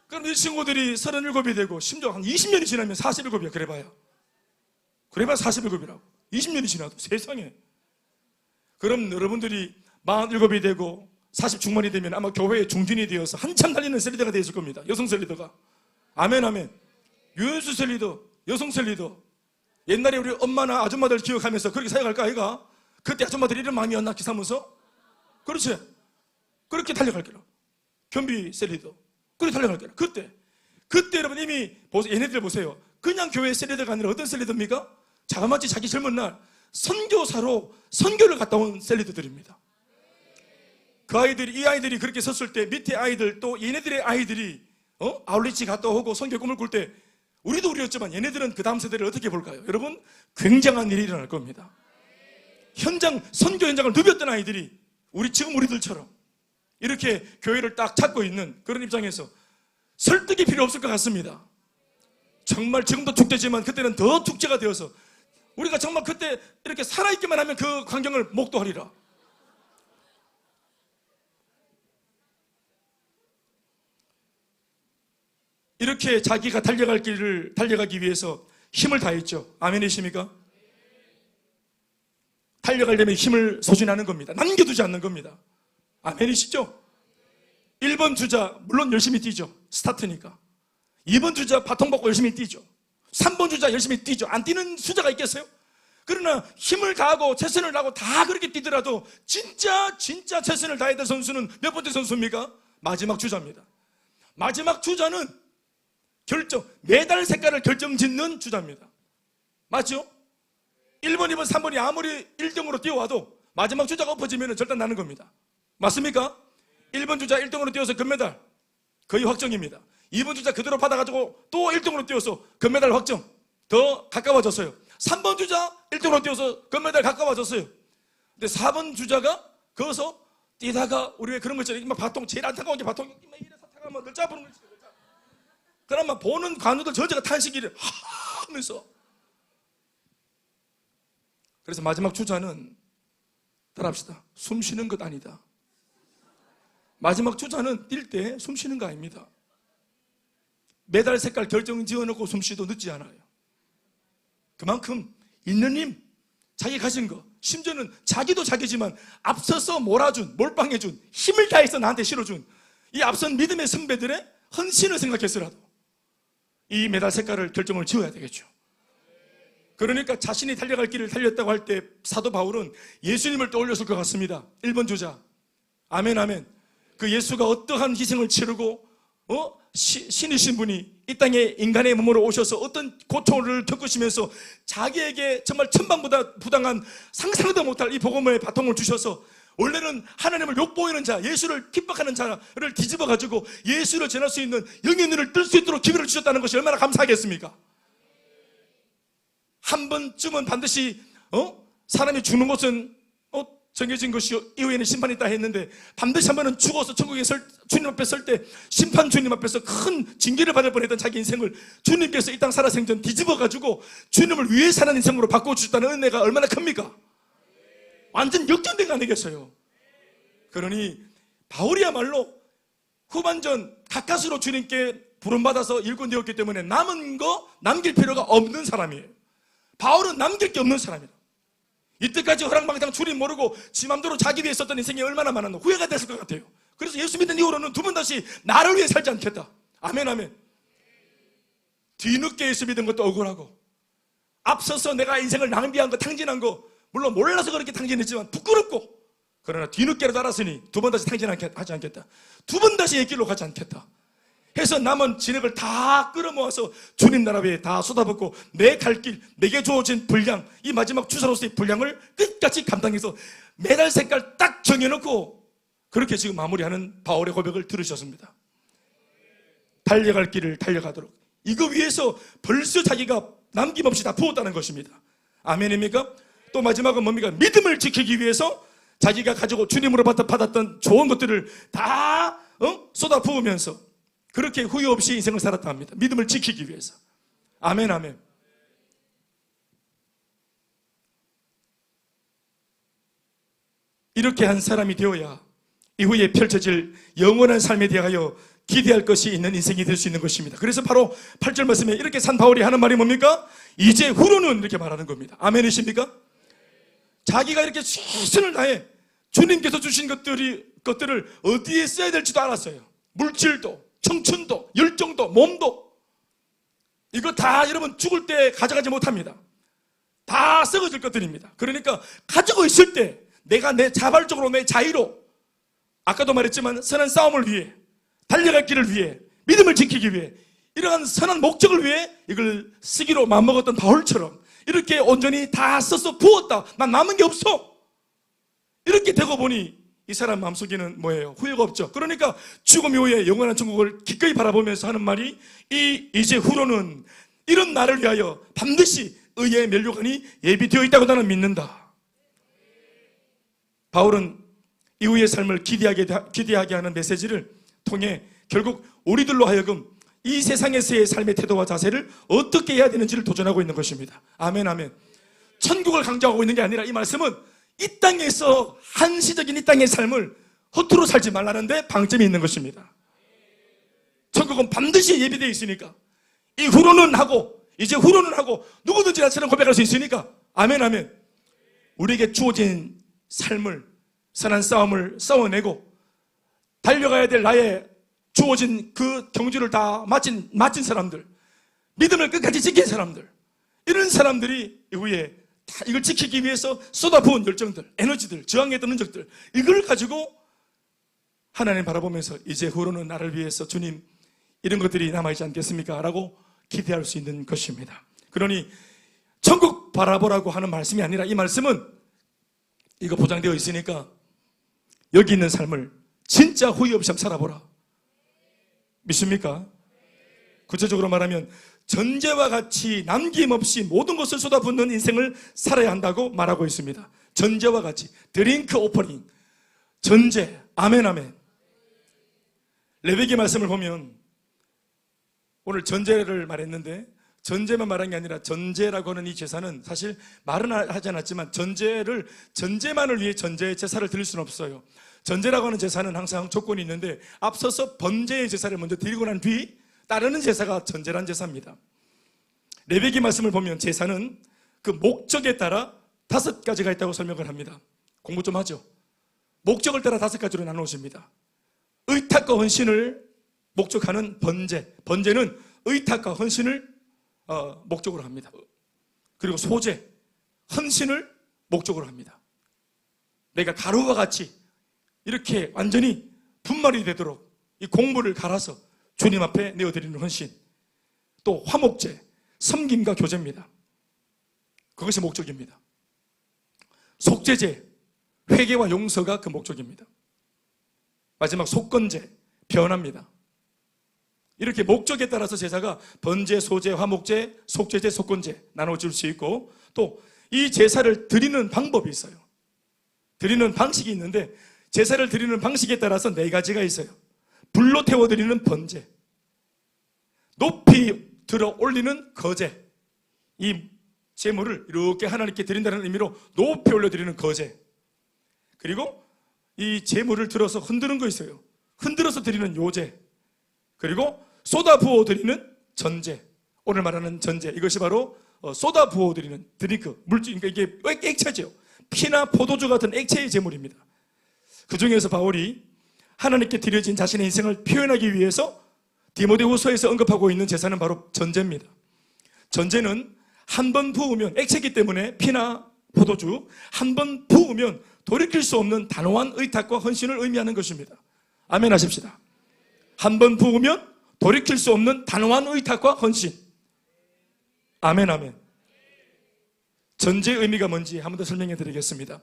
Speaker 1: 그럼 이 친구들이 37이 되고, 심지어 한 20년이 지나면 47이야. 그래봐야 47이라고. 20년이 지나도 세상에. 그럼 여러분들이 47이 되고 40 중반이 되면 아마 교회의 중진이 되어서 한참 달리는 셀리더가 되었을 겁니다. 여성 셀리더가. 아멘 아멘. 유연수 셀리더, 여성 셀리더. 옛날에 우리 엄마나 아줌마들 기억하면서 그렇게 사역할까 아이가? 그때 아줌마들이 이런 마음이었나 기사면서? 그렇지. 그렇게 달려갈 거라. 겸비 셀리더. 그렇게 달려갈 거라. 그때 여러분 이미 얘네들 보세요. 그냥 교회 셀리더가 아니라 어떤 셀리더입니까? 자그마치 자기 젊은 날 선교사로 선교를 갔다 온 셀리더들입니다. 이 아이들이 그렇게 섰을 때 밑에 아이들 또 얘네들의 아이들이 아울리치 갔다 오고 선교 꿈을 꿀 때 우리도 우리였지만 얘네들은 그 다음 세대를 어떻게 볼까요? 여러분 굉장한 일이 일어날 겁니다. 선교 현장을 누볐던 아이들이 지금 우리들처럼 이렇게 교회를 딱 찾고 있는 그런 입장에서 설득이 필요 없을 것 같습니다. 정말 지금도 축제지만 그때는 더 축제가 되어서 우리가 정말 그때 이렇게 살아있기만 하면 그 광경을 목도하리라. 이렇게 자기가 달려갈 길을 달려가기 위해서 힘을 다했죠. 아멘이십니까? 달려가려면 힘을 소진하는 겁니다. 남겨두지 않는 겁니다. 아멘이시죠? 1번 주자 물론 열심히 뛰죠. 스타트니까. 2번 주자 바통 받고 열심히 뛰죠. 3번 주자 열심히 뛰죠. 안 뛰는 수자가 있겠어요? 그러나 힘을 다하고 최선을 다하고 다 그렇게 뛰더라도 진짜 최선을 다해야 될 선수는 몇 번째 선수입니까? 마지막 주자입니다. 마지막 주자는 메달 색깔을 결정짓는 주자입니다. 맞죠? 1번, 2번, 3번이 아무리 1등으로 뛰어와도 마지막 주자가 엎어지면 절단 나는 겁니다. 맞습니까? 1번 주자 1등으로 뛰어서 금메달 거의 확정입니다. 2번 주자 그대로 받아가지고 또 1등으로 뛰어서 금메달 확정, 더 가까워졌어요. 3번 주자 1등으로 뛰어서 금메달 가까워졌어요. 근데 4번 주자가 거기서 뛰다가 우리 왜 그런 거 있잖아요. 막 바통 제일 안타까운 게 바통 이래 사타가면 늘 잡으는 거 있어요. 그러면 보는 관우들 저자가 탄식이를 하면서. 그래서 마지막 주자는 따라합시다. 숨 쉬는 것 아니다. 마지막 주자는 뛸 때 숨 쉬는 거 아닙니다. 메달 색깔 결정 지어놓고 숨 쉬도 늦지 않아요. 그만큼 있는 힘, 자기 가진 거, 심지어는 자기도 자기지만 앞서서 몰아준, 몰빵해준, 힘을 다해서 나한테 실어준 이 앞선 믿음의 선배들의 헌신을 생각해서라도 이 메달 색깔을 결정을 지어야 되겠죠. 그러니까 자신이 달려갈 길을 달렸다고 할 때 사도 바울은 예수님을 떠올렸을 것 같습니다. 1번 주자. 아멘 아멘. 그 예수가 어떠한 희생을 치르고 신이신 분이 이 땅에 인간의 몸으로 오셔서 어떤 고통을 겪으시면서 자기에게 정말 천방부당한 상상도 못할 이 복음의 바통을 주셔서 원래는 하나님을 욕보이는 자, 예수를 핍박하는 자를 뒤집어가지고 예수를 전할 수 있는 영의 눈을 뜰 수 있도록 기회를 주셨다는 것이 얼마나 감사하겠습니까? 한 번쯤은 반드시 사람이 죽는 것은 정해진 것이요 이후에는 심판이 있다 했는데 반드시 한 번은 죽어서 천국에 주님 앞에 설 때 심판 주님 앞에서 큰 징계를 받을 뻔했던 자기 인생을 주님께서 이 땅 살아생전 뒤집어가지고 주님을 위해 사는 인생으로 바꿔주셨다는 은혜가 얼마나 큽니까? 완전 역전대가 아니겠어요. 그러니 바울이야말로 후반전 가까스로 주님께 부름받아서 일꾼 되었기 때문에 남은 거 남길 필요가 없는 사람이에요. 바울은 남길 게 없는 사람이다. 이때까지 허랑방탕 주님 모르고 지 맘대로 자기 위해 썼던 인생이 얼마나 많았노. 후회가 됐을 것 같아요. 그래서 예수 믿는 이후로는 두 번 다시 나를 위해 살지 않겠다. 아멘 아멘. 뒤늦게 예수 믿은 것도 억울하고 앞서서 내가 인생을 낭비한 거 탕진한 거 물론 몰라서 그렇게 탕진했지만 부끄럽고 그러나 뒤늦게라도 알았으니 두 번 다시 탕진하지 않겠다. 두 번 다시 의 길로 가지 않겠다 해서 남은 진액을 다 끌어모아서 주님 나라 위에 다 쏟아붓고 내 갈 길, 내게 주어진 분량, 이 마지막 주사로서의 분량을 끝까지 감당해서 메달 색깔 딱 정해놓고 그렇게 지금 마무리하는 바울의 고백을 들으셨습니다. 달려갈 길을 달려가도록 이거 위해서 벌써 자기가 남김없이 다 부었다는 것입니다. 아멘입니까? 또 마지막은 뭡니까? 믿음을 지키기 위해서 자기가 가지고 주님으로 받았던 좋은 것들을 다 쏟아 부으면서 그렇게 후회 없이 인생을 살았다 합니다. 믿음을 지키기 위해서. 아멘 아멘. 이렇게 한 사람이 되어야 이후에 펼쳐질 영원한 삶에 대하여 기대할 것이 있는 인생이 될 수 있는 것입니다. 그래서 바로 8절 말씀에 이렇게 산 바울이 하는 말이 뭡니까? 이제 후로는 이렇게 말하는 겁니다. 아멘이십니까? 자기가 이렇게 최선을 다해 주님께서 주신 것들을 어디에 써야 될지도 알았어요. 물질도, 청춘도, 열정도, 몸도. 이거 다 여러분 죽을 때 가져가지 못합니다. 다 썩어질 것들입니다. 그러니까 가지고 있을 때 내가 내 자발적으로 내 자유로, 아까도 말했지만 선한 싸움을 위해, 달려갈 길을 위해, 믿음을 지키기 위해, 이러한 선한 목적을 위해 이걸 쓰기로 마음먹었던 바울처럼 이렇게 온전히 다 써서 부었다. 난 남은 게 없어. 이렇게 되고 보니 이 사람 마음속에는 뭐예요? 후회가 없죠. 그러니까 죽음 이후에 영원한 천국을 기꺼이 바라보면서 하는 말이, 이제 후로는 이런 나를 위하여 반드시 의의 면류관이 예비되어 있다고 나는 믿는다. 바울은 이후의 삶을 기대하게 하는 메시지를 통해 결국 우리들로 하여금 이 세상에서의 삶의 태도와 자세를 어떻게 해야 되는지를 도전하고 있는 것입니다. 아멘, 아멘. 천국을 강조하고 있는 게 아니라 이 말씀은 이 땅에서 한시적인 이 땅의 삶을 허투루 살지 말라는데 방점이 있는 것입니다. 천국은 반드시 예비되어 있으니까, 이 후로는 하고, 이제 후로는 하고, 누구든지 나처럼 고백할 수 있으니까, 아멘, 아멘. 우리에게 주어진 삶을, 선한 싸움을 싸워내고 달려가야 될 나의 주어진 그 경주를 다 마친 사람들, 믿음을 끝까지 지킨 사람들, 이런 사람들이 이후에 다 이걸 지키기 위해서 쏟아부은 열정들, 에너지들, 저항했던 흔적들, 이걸 가지고 하나님 바라보면서 이제 후로는 나를 위해서 주님 이런 것들이 남아있지 않겠습니까? 라고 기대할 수 있는 것입니다. 그러니 천국 바라보라고 하는 말씀이 아니라, 이 말씀은 이거 보장되어 있으니까 여기 있는 삶을 진짜 후회 없이 한번 살아보라. 믿습니까? 구체적으로 말하면 전제와 같이 남김없이 모든 것을 쏟아붓는 인생을 살아야 한다고 말하고 있습니다. 전제와 같이, 드링크 오퍼닝, 전제, 아멘, 아멘. 레위기 말씀을 보면, 오늘 전제를 말했는데 전제만 말한 게 아니라 전제라고 하는 이 제사는 사실 말은 하지 않았지만 전제만을 위해 전제의 제사를 드릴 수는 없어요. 전제라고 하는 제사는 항상 조건이 있는데, 앞서서 번제의 제사를 먼저 드리고 난 뒤 따르는 제사가 전제란 제사입니다. 레위기 말씀을 보면 제사는 그 목적에 따라 5가지가 있다고 설명을 합니다. 공부 좀 하죠. 목적을 따라 5가지로 나누어집니다. 의탁과 헌신을 목적하는 번제, 번제는 의탁과 헌신을 목적으로 합니다. 그리고 소제, 헌신을 목적으로 합니다. 내가 가루와 같이 이렇게 완전히 분말이 되도록 이 곡물을 갈아서 주님 앞에 내어드리는 헌신. 또 화목제, 섬김과 교제입니다. 그것이 목적입니다. 속죄제, 회개와 용서가 그 목적입니다. 마지막 속건제, 변합니다. 이렇게 목적에 따라서 제사가 번제, 소제, 화목제, 속죄제, 속건제 나눠질 수 있고, 또 이 제사를 드리는 방법이 있어요. 드리는 방식이 있는데, 제사를 드리는 방식에 따라서 4가지가 있어요. 불로 태워드리는 번제, 높이 들어 올리는 거제, 이 제물을 이렇게 하나님께 드린다는 의미로 높이 올려드리는 거제, 그리고 이 제물을 들어서 흔드는 거 있어요. 흔들어서 드리는 요제, 그리고 쏟아 부어 드리는 전제, 오늘 말하는 전제, 이것이 바로 쏟아 부어 드리는 드링크, 물질, 그러니까 이게 액체죠. 피나 포도주 같은 액체의 제물입니다. 그 중에서 바울이 하나님께 드려진 자신의 인생을 표현하기 위해서 디모데후서에서 언급하고 있는 제사는 바로 전제입니다. 전제는 한 번 부으면, 액체이기 때문에 피나 포도주 한 번 부으면 돌이킬 수 없는 단호한 의탁과 헌신을 의미하는 것입니다. 아멘 하십시다. 한 번 부으면 돌이킬 수 없는 단호한 의탁과 헌신. 아멘, 아멘. 전제의 의미가 뭔지 한 번 더 설명해 드리겠습니다.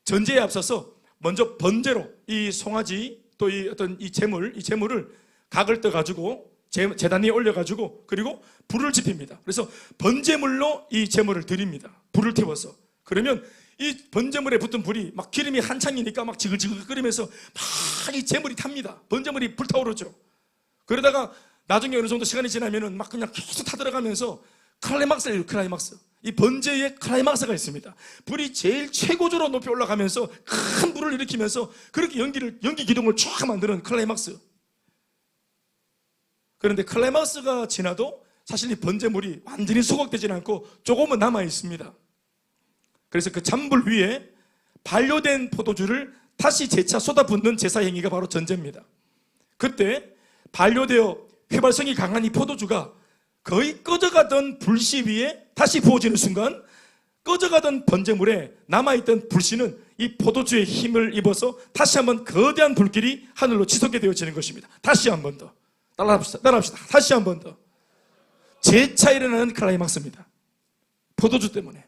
Speaker 1: 전제에 앞서서 먼저 번제로 이 송아지, 또 이 어떤 이 제물을 각을 떠가지고 제단 위에 올려가지고, 그리고 불을 지핍니다. 그래서 번제물로 이 제물을 드립니다. 불을 태워서. 그러면 이 번제물에 붙은 불이 막 기름이 한창이니까 막 지글지글 끓이면서 막 이 제물이 탑니다. 번제물이 불타오르죠. 그러다가 나중에 어느 정도 시간이 지나면은 막 그냥 계속 타들어가면서 클라이막스예요, 클라이막스. 이 번제의 클라이막스가 있습니다. 불이 제일 최고조로 높이 올라가면서 큰 불을 일으키면서 그렇게 연기 기둥을 쫙 만드는 클라이막스. 그런데 클라이막스가 지나도 사실 이 번제물이 완전히 수국되지는 않고 조금은 남아 있습니다. 그래서 그 잔불 위에 반려된 포도주를 다시 재차 쏟아붓는 제사 행위가 바로 전제입니다. 그때 반려되어 휘발성이 강한 이 포도주가 거의 꺼져가던 불씨 위에 다시 부어지는 순간 꺼져가던 번제물에 남아있던 불씨는 이 포도주의 힘을 입어서 다시 한번 거대한 불길이 하늘로 치솟게 되어지는 것입니다. 다시 한 번 더. 따라합시다. 다시 한 번 더. 재차 일어나는 클라이막스입니다. 포도주 때문에.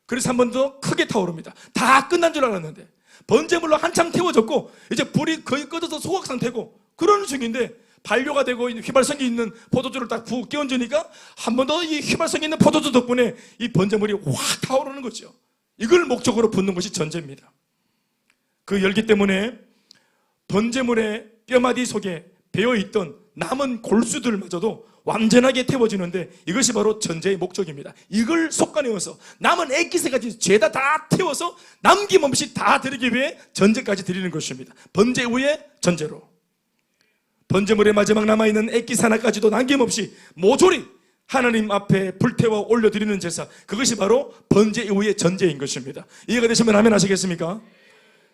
Speaker 1: 그래서 한 번 더 크게 타오릅니다. 다 끝난 줄 알았는데 번제물로 한참 태워졌고 이제 불이 거의 꺼져서 소각 상태고 그런 중인데 반려가 되고 휘발성이 있는 포도주를 딱 부어 끼얹으니까 한 번 더 이 휘발성이 있는 포도주 덕분에 이 번제물이 확 타오르는 거죠. 이걸 목적으로 붓는 것이 전제입니다. 그 열기 때문에 번제물의 뼈마디 속에 배어있던 남은 골수들마저도 완전하게 태워지는데 이것이 바로 전제의 목적입니다. 이걸 속아내어서 남은 액기새까지 죄다 다 태워서 남김없이 다 드리기 위해 전제까지 드리는 것입니다. 번제 후에 전제로. 번제물의 마지막 남아있는 액기새 하나까지도 남김없이 모조리 하나님 앞에 불태워 올려드리는 제사, 그것이 바로 번제 이후의 전제인 것입니다. 이해가 되시면 아멘 하시겠습니까?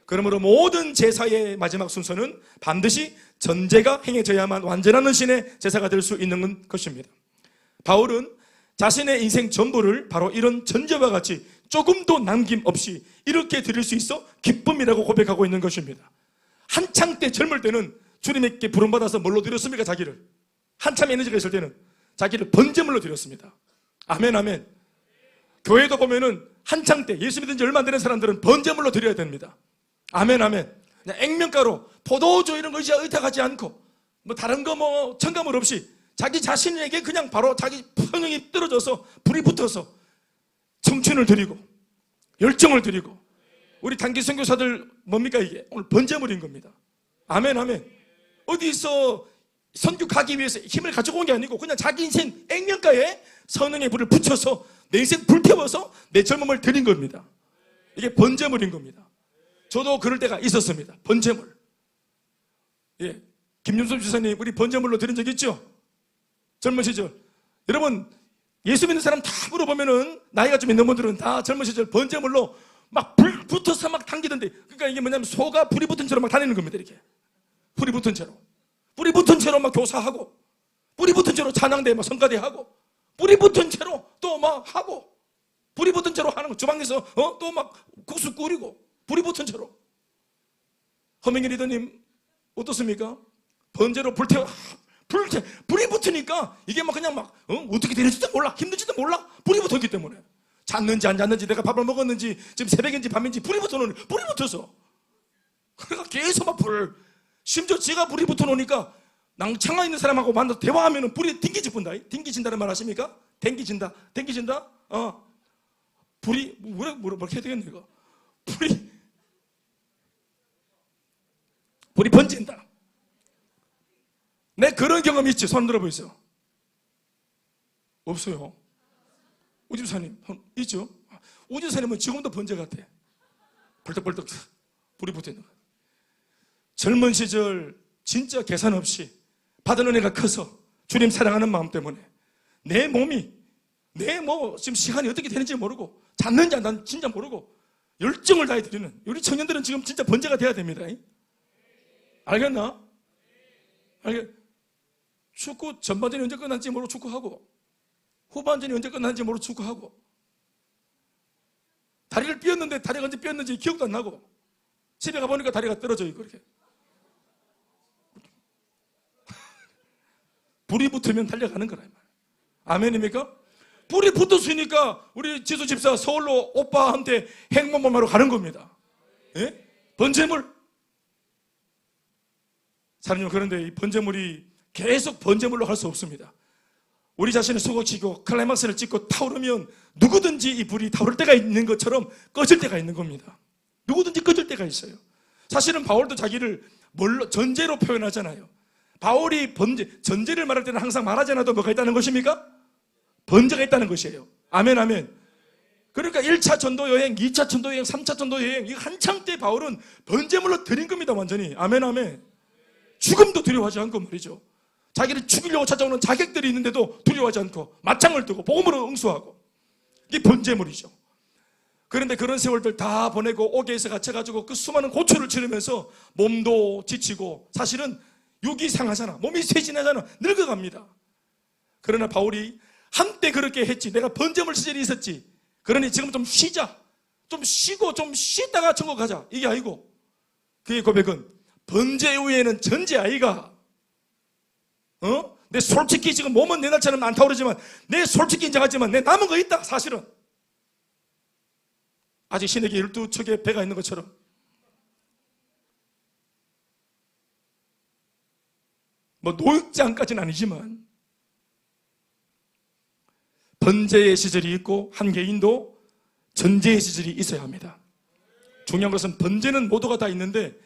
Speaker 1: 그러므로 모든 제사의 마지막 순서는 반드시 전제가 행해져야만 완전한 신의 제사가 될 수 있는 것입니다. 바울은 자신의 인생 전부를 바로 이런 전제와 같이 조금도 남김없이 이렇게 드릴 수 있어 기쁨이라고 고백하고 있는 것입니다. 한창 때 젊을 때는 주님께 부름받아서 뭘로 드렸습니까? 자기를. 한참 에너지가 있을 때는 자기를 번제물로 드렸습니다. 아멘 아멘. 교회도 보면은 한창 때 예수 믿은 지 얼마 안 되는 사람들은 번제물로 드려야 됩니다. 아멘 아멘. 그냥 액면가로 포도주 이런 거 의탁하지 않고 뭐 다른 거 뭐 첨가물 없이 자기 자신에게 그냥 바로 자기 성령이 떨어져서 불이 붙어서 청춘을 드리고 열정을 드리고 우리 단기 선교사들 뭡니까 이게? 오늘 번제물인 겁니다. 아멘 아멘. 어디서 선교 가기 위해서 힘을 가지고 온 게 아니고 그냥 자기 인생 액면가에 성령의 불을 붙여서 내 인생 불태워서 내 젊음을 드린 겁니다. 이게 번제물인 겁니다. 저도 그럴 때가 있었습니다. 번제물. 예, 김윤섭 지사님 우리 번제물로 드린 적 있죠? 젊은 시절. 여러분 예수 믿는 사람 다 물어보면은 나이가 좀 있는 분들은 다 젊은 시절 번제물로 막 불 붙어서 막 당기던데, 그러니까 이게 뭐냐면 소가 불이 붙은 채로 막 다니는 겁니다. 이렇게 불이 붙은 채로, 불이 붙은 채로 막 교사하고, 불이 붙은 채로 찬양대 막 성가대 하고, 불이 붙은 채로 또 막 하고, 불이 붙은 채로 하는 거, 주방에서 또 막 국수 끓이고, 불이 붙은 채로. 허명일 리더님 어떻습니까? 번제로 불이 붙으니까 이게 막 그냥 막 어떻게 되는지도 몰라, 힘든지도 몰라. 불이 붙었기 때문에 잤는지 안 잤는지, 내가 밥을 먹었는지, 지금 새벽인지 밤인지 불이 붙어서 그러니까 계속 막 심지어 제가 불이 붙어놓으니까 낭창아 있는 사람하고 만나서 대화하면 불이 튕기진다. 튕기진다는 말 아십니까? 튕기진다. 불이 뭐렇게 해야 되겠네 이거. 불이 번진다. 내 그런 경험이 있지? 손 들어보세요. 없어요. 우집사님 있죠? 우집사님은 지금도 번제 같아. 벌떡벌떡 불이 붙어있는 거야. 젊은 시절 진짜 계산 없이 받은 은혜가 커서 주님 사랑하는 마음 때문에 내 몸이 지금 시간이 어떻게 되는지 모르고 잤는지 안 잤는지 진짜 모르고 열정을 다해 드리는 우리 청년들은 지금 진짜 번제가 돼야 됩니다. 알겠나? 축구 전반전이 언제 끝난지 모르고 축구하고, 후반전이 언제 끝났는지 모르고 축구하고, 다리를 삐었는데 다리가 언제 삐었는지 기억도 안 나고, 집에 가보니까 다리가 떨어져 있고 이렇게. 불이 붙으면 달려가는 거라. 아멘입니까? 불이 붙었으니까 우리 지수 집사 서울로 오빠한테 행복만마로 가는 겁니다. 예? 번제물. 사장님, 그런데 이 번제물이 계속 번제물로 갈 수 없습니다. 우리 자신을 쏘고치고 클라이막스를 찍고 타오르면 누구든지 이 불이 타오를 때가 있는 것처럼 꺼질 때가 있는 겁니다. 누구든지 꺼질 때가 있어요. 사실은 바울도 자기를 전제로 표현하잖아요. 바울이 전제를 말할 때는 항상 말하지 않아도 뭐가 있다는 것입니까? 번제가 있다는 것이에요. 아멘 아멘. 그러니까 1차 전도 여행, 2차 전도 여행, 3차 전도 여행, 이 한창 때 바울은 번제물로 드린 겁니다. 완전히. 아멘 아멘. 죽음도 두려워하지 않고 말이죠. 자기를 죽이려고 찾아오는 자객들이 있는데도 두려워하지 않고 맞짱을 뜨고 복음으로 응수하고, 이게 번제물이죠. 그런데 그런 세월들 다 보내고 옥에서 갇혀가지고 그 수많은 고초를 치르면서 몸도 지치고 사실은 육이 상하잖아. 몸이 쇠진하잖아. 늙어갑니다. 그러나 바울이 한때 그렇게 했지. 내가 번제물 시절이 있었지. 그러니 지금 좀 쉬자. 좀 쉬고 좀 쉬다가 천국가자. 이게 아니고 그의 고백은 번제 이후에는 전제 아이가 내 솔직히 지금 몸은 내 날처럼 안 타오르지만 내 솔직히 인정하지만 내 남은 거 있다. 사실은 아직 신에게 12척의 배가 있는 것처럼 뭐 노역장까지는 아니지만 번제의 시절이 있고 한 개인도 전제의 시절이 있어야 합니다. 중요한 것은 번제는 모두가 다 있는데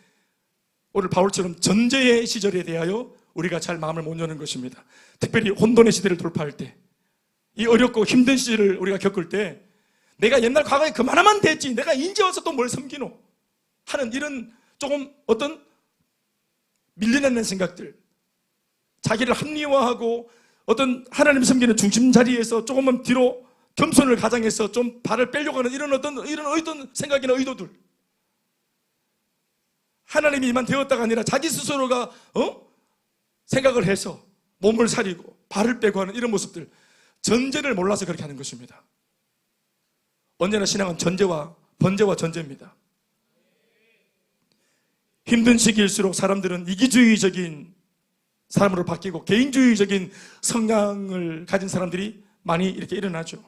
Speaker 1: 오늘 바울처럼 전제의 시절에 대하여 우리가 잘 마음을 못 여는 것입니다. 특별히 혼돈의 시대를 돌파할 때, 이 어렵고 힘든 시절을 우리가 겪을 때 내가 옛날 과거에 그만하면 됐지, 내가 인제 와서 또 뭘 섬기노 하는 이런 조금 어떤 밀려나는 생각들, 자기를 합리화하고 어떤 하나님 섬기는 중심 자리에서 조금은 뒤로 겸손을 가장해서 좀 발을 빼려고 하는 이런 어떤 생각이나 의도들, 하나님이 이만 되었다가 아니라 자기 스스로가 생각을 해서 몸을 사리고 발을 빼고 하는 이런 모습들, 전제를 몰라서 그렇게 하는 것입니다. 언제나 신앙은 번제와 전제입니다. 힘든 시기일수록 사람들은 이기주의적인 사람으로 바뀌고 개인주의적인 성향을 가진 사람들이 많이 이렇게 일어나죠.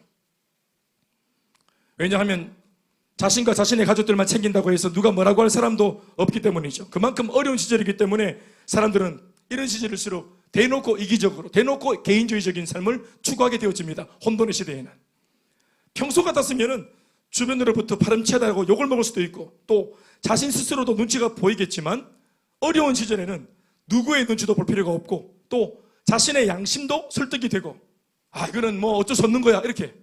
Speaker 1: 왜냐하면 자신과 자신의 가족들만 챙긴다고 해서 누가 뭐라고 할 사람도 없기 때문이죠. 그만큼 어려운 시절이기 때문에 사람들은 이런 시절일수록 대놓고 이기적으로, 대놓고 개인주의적인 삶을 추구하게 되어집니다. 혼돈의 시대에는. 평소 같았으면 주변으로부터 파렴치하다고 욕을 먹을 수도 있고 또 자신 스스로도 눈치가 보이겠지만 어려운 시절에는 누구의 눈치도 볼 필요가 없고 또 자신의 양심도 설득이 되고 이거는 뭐 어쩔 수 없는 거야 이렇게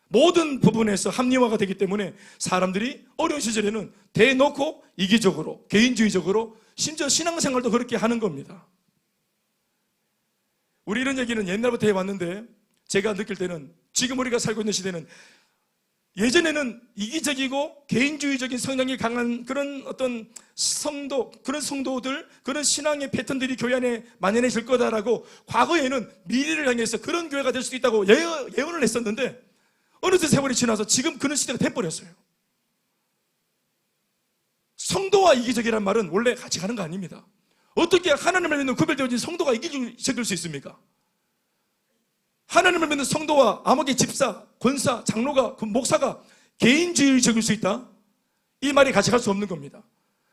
Speaker 1: 모든 부분에서 합리화가 되기 때문에 사람들이 어려운 시절에는 대놓고 이기적으로 개인주의적으로 심지어 신앙생활도 그렇게 하는 겁니다. 우리 이런 얘기는 옛날부터 해왔는데 제가 느낄 때는 지금 우리가 살고 있는 시대는 예전에는 이기적이고 개인주의적인 성향이 강한 그런 어떤 그런 성도들, 그런 신앙의 패턴들이 교회 안에 만연해질 거다라고 과거에는 미래를 향해서 그런 교회가 될 수도 있다고 예언을 했었는데 어느새 세월이 지나서 지금 그런 시대가 돼버렸어요. 성도와 이기적이란 말은 원래 같이 가는 거 아닙니다. 어떻게 하나님을 믿는 구별되어진 성도가 이기적일 수 있습니까? 하나님을 믿는 성도와 암흑의 집사, 권사, 장로가, 목사가 개인주의적일 수 있다? 이 말이 같이 갈 수 없는 겁니다.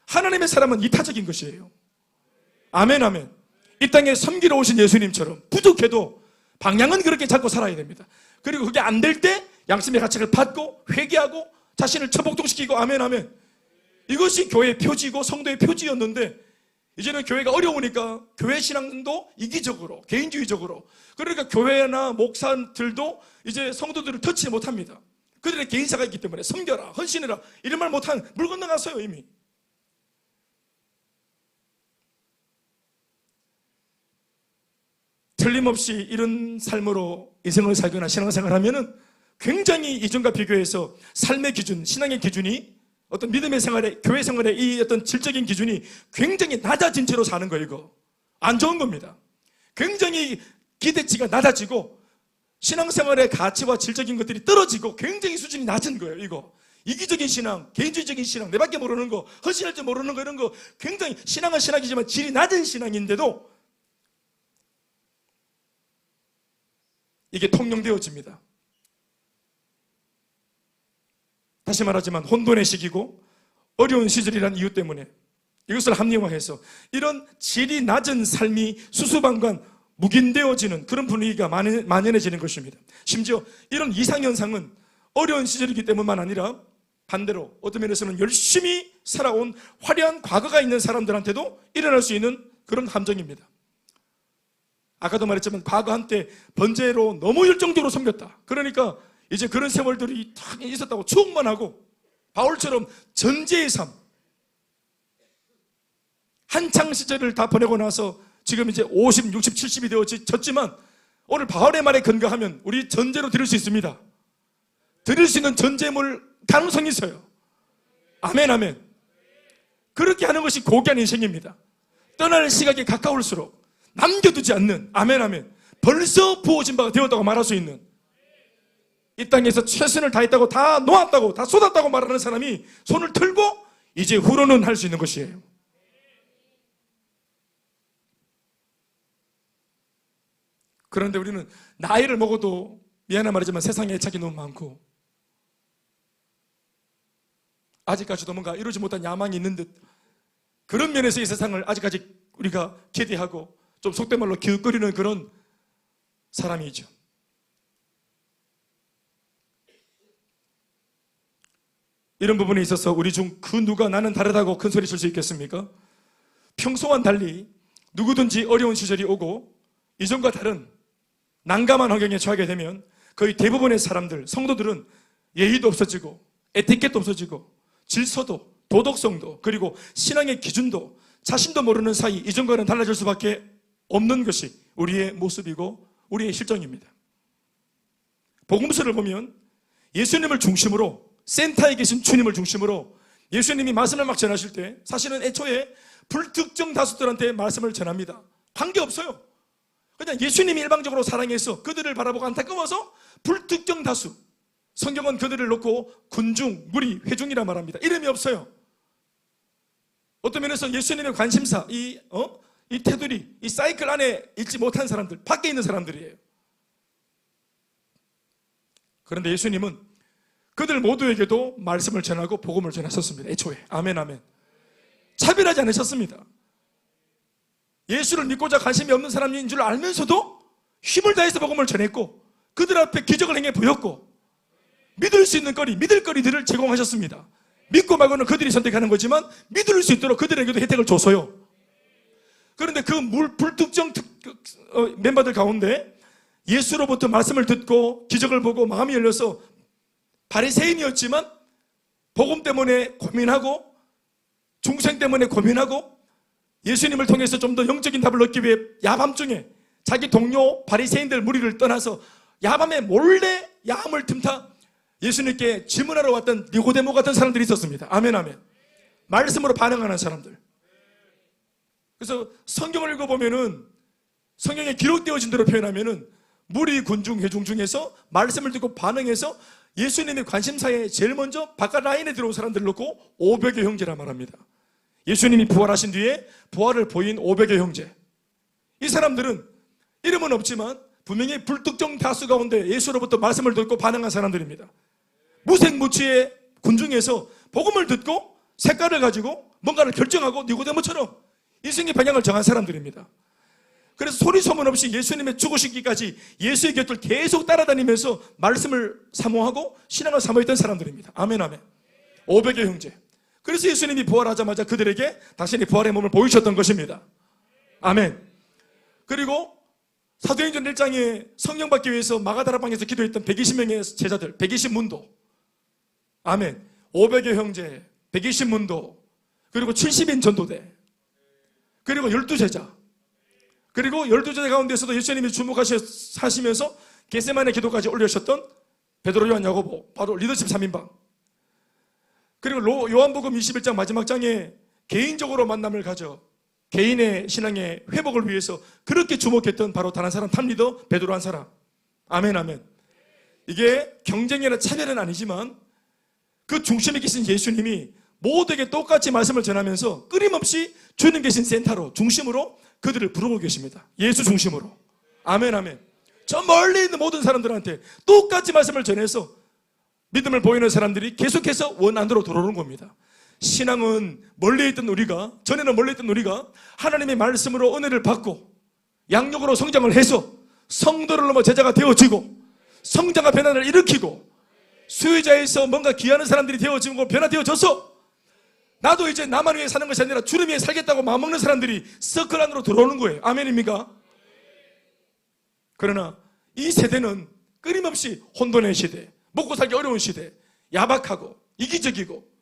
Speaker 1: 하나님의 사람은 이타적인 것이에요. 아멘, 아멘. 이 땅에 섬기러 오신 예수님처럼 부족해도 방향은 그렇게 잡고 살아야 됩니다. 그리고 그게 안 될 때 양심의 가책을 받고 회개하고 자신을 처복동시키고 아멘, 아멘. 이것이 교회의 표지고 성도의 표지였는데 이제는 교회가 어려우니까 교회 신앙도 이기적으로 개인주의적으로, 그러니까 교회나 목사들도 이제 성도들을 터치지 못합니다. 그들의 개인사가 있기 때문에 섬겨라, 헌신해라 이런 말 못한 물 건너갔어요. 이미 틀림없이 이런 삶으로 인생을 살거나 신앙생활을 하면은 굉장히 이전과 비교해서 삶의 기준, 신앙의 기준이 어떤 믿음의 생활에, 교회 생활에 이 어떤 질적인 기준이 굉장히 낮아진 채로 사는 거, 이거 안 좋은 겁니다. 굉장히 기대치가 낮아지고 신앙생활의 가치와 질적인 것들이 떨어지고 굉장히 수준이 낮은 거예요. 이거 이기적인 신앙, 개인주의적인 신앙, 내밖에 모르는 거, 헌신할 줄 모르는 거, 이런 거 굉장히 신앙은 신앙이지만 질이 낮은 신앙인데도 이게 통용되어집니다. 다시 말하지만 혼돈의 시기고 어려운 시절이라는 이유 때문에 이것을 합리화해서 이런 질이 낮은 삶이 수수방관 묵인되어지는 그런 분위기가 만연해지는 것입니다. 심지어 이런 이상현상은 어려운 시절이기 때문만 아니라 반대로 어떤 면에서는 열심히 살아온 화려한 과거가 있는 사람들한테도 일어날 수 있는 그런 함정입니다. 아까도 말했지만 과거 한때 번제로 너무 열정적으로 섬겼다. 그러니까 이제 그런 세월들이 탁 있었다고 추억만 하고 바울처럼 전제의 삶, 한창 시절을 다 보내고 나서 지금 이제 50, 60, 70이 되어졌지만 오늘 바울의 말에 근거하면 우리 전제로 드릴 수 있습니다. 드릴 수 있는 전제물 가능성이 있어요. 아멘, 아멘. 그렇게 하는 것이 고귀한 인생입니다. 떠날 시각이 가까울수록 남겨두지 않는, 아멘, 아멘, 벌써 부어진 바가 되었다고 말할 수 있는, 이 땅에서 최선을 다했다고, 다 놓았다고, 다 쏟았다고 말하는 사람이 손을 들고 이제 후로는 할 수 있는 것이에요. 그런데 우리는 나이를 먹어도 미안한 말이지만 세상에 애착이 너무 많고 아직까지도 뭔가 이루지 못한 야망이 있는 듯, 그런 면에서 이 세상을 아직까지 우리가 기대하고 좀 속된 말로 기웃거리는 그런 사람이죠. 이런 부분에 있어서 우리 중 그 누가 나는 다르다고 큰 소리 칠 수 있겠습니까? 평소와는 달리 누구든지 어려운 시절이 오고 이전과 다른 난감한 환경에 처하게 되면 거의 대부분의 사람들, 성도들은 예의도 없어지고 에티켓도 없어지고 질서도 도덕성도 그리고 신앙의 기준도 자신도 모르는 사이 이전과는 달라질 수밖에 없는 것이 우리의 모습이고 우리의 실정입니다. 복음서를 보면 예수님을 중심으로, 센터에 계신 주님을 중심으로 예수님이 말씀을 막 전하실 때 사실은 애초에 불특정 다수들한테 말씀을 전합니다. 관계없어요. 그냥 예수님이 일방적으로 사랑해서 그들을 바라보고 안타까워서 불특정 다수, 성경은 그들을 놓고 군중, 무리, 회중이라 말합니다. 이름이 없어요. 어떤 면에서 예수님의 관심사, 이 테두리, 이 사이클 안에 있지 못한 사람들, 밖에 있는 사람들이에요. 그런데 예수님은 그들 모두에게도 말씀을 전하고 복음을 전하셨습니다. 애초에. 아멘, 아멘. 차별하지 않으셨습니다. 예수를 믿고자 관심이 없는 사람인 줄 알면서도 힘을 다해서 복음을 전했고 그들 앞에 기적을 행해 보였고 믿을 수 있는 거리, 믿을 거리들을 제공하셨습니다. 믿고 말고는 그들이 선택하는 거지만 믿을 수 있도록 그들에게도 혜택을 줬어요. 그런데 그 불특정 멤버들 가운데 예수로부터 말씀을 듣고 기적을 보고 마음이 열려서 바리새인이었지만 복음 때문에 고민하고 중생 때문에 고민하고 예수님을 통해서 좀 더 영적인 답을 얻기 위해 야밤중에 자기 동료 바리새인들 무리를 떠나서 야밤에 몰래 야함을 틈타 예수님께 질문하러 왔던 니고데모 같은 사람들이 있었습니다. 아멘, 아멘. 말씀으로 반응하는 사람들. 그래서 성경을 읽어보면은 성경에 기록되어진 대로 표현하면은 무리, 군중, 회중 중에서 말씀을 듣고 반응해서 예수님의 관심사에 제일 먼저 바깥 라인에 들어온 사람들을 놓고 500여 형제라 말합니다. 예수님이 부활하신 뒤에 부활을 보인 500여 형제. 이 사람들은 이름은 없지만 분명히 불특정 다수 가운데 예수로부터 말씀을 듣고 반응한 사람들입니다. 무색무취의 군중에서 복음을 듣고 색깔을 가지고 뭔가를 결정하고 니고데모처럼 인생의 방향을 정한 사람들입니다. 그래서 소리 소문 없이 예수님의 죽으시기까지 예수의 곁을 계속 따라다니면서 말씀을 사모하고 신앙을 사모했던 사람들입니다. 아멘, 아멘. 500여 형제. 그래서 예수님이 부활하자마자 그들에게 당신의 부활의 몸을 보이셨던 것입니다. 아멘. 그리고 사도행전 1장에 성령 받기 위해서 마가다라 방에서 기도했던 120명의 제자들, 120문도. 아멘. 500여 형제, 120문도, 그리고 70인 전도대, 그리고 12제자, 그리고 12제자 가운데서도 예수님이 주목하시면서 겟세마네 기도까지 올려주셨던 베드로, 요한, 야고보, 바로 리더십 3인방. 그리고 요한복음 21장 마지막 장에 개인적으로 만남을 가져 개인의 신앙의 회복을 위해서 그렇게 주목했던 바로 단 한 사람, 탑리더 베드로 한 사람. 아멘, 아멘. 이게 경쟁이나 차별은 아니지만 그 중심에 계신 예수님이 모두에게 똑같이 말씀을 전하면서 끊임없이 주님 계신 센터로, 중심으로 그들을 부르고 계십니다. 예수 중심으로. 아멘, 아멘. 저 멀리 있는 모든 사람들한테 똑같이 말씀을 전해서 믿음을 보이는 사람들이 계속해서 원 안으로 들어오는 겁니다. 신앙은 멀리 있던 우리가, 전에는 멀리 있던 우리가 하나님의 말씀으로 은혜를 받고 양육으로 성장을 해서 성도를 넘어 제자가 되어지고 성장과 변화를 일으키고 수혜자에서 뭔가 귀하는 사람들이 되어지고 변화되어져서 나도 이제 나만 위해 사는 것이 아니라 주님 위해 살겠다고 마음먹는 사람들이 서클 안으로 들어오는 거예요. 아멘입니까? 그러나 이 세대는 끊임없이 혼돈의 시대, 먹고 살기 어려운 시대, 야박하고 이기적이고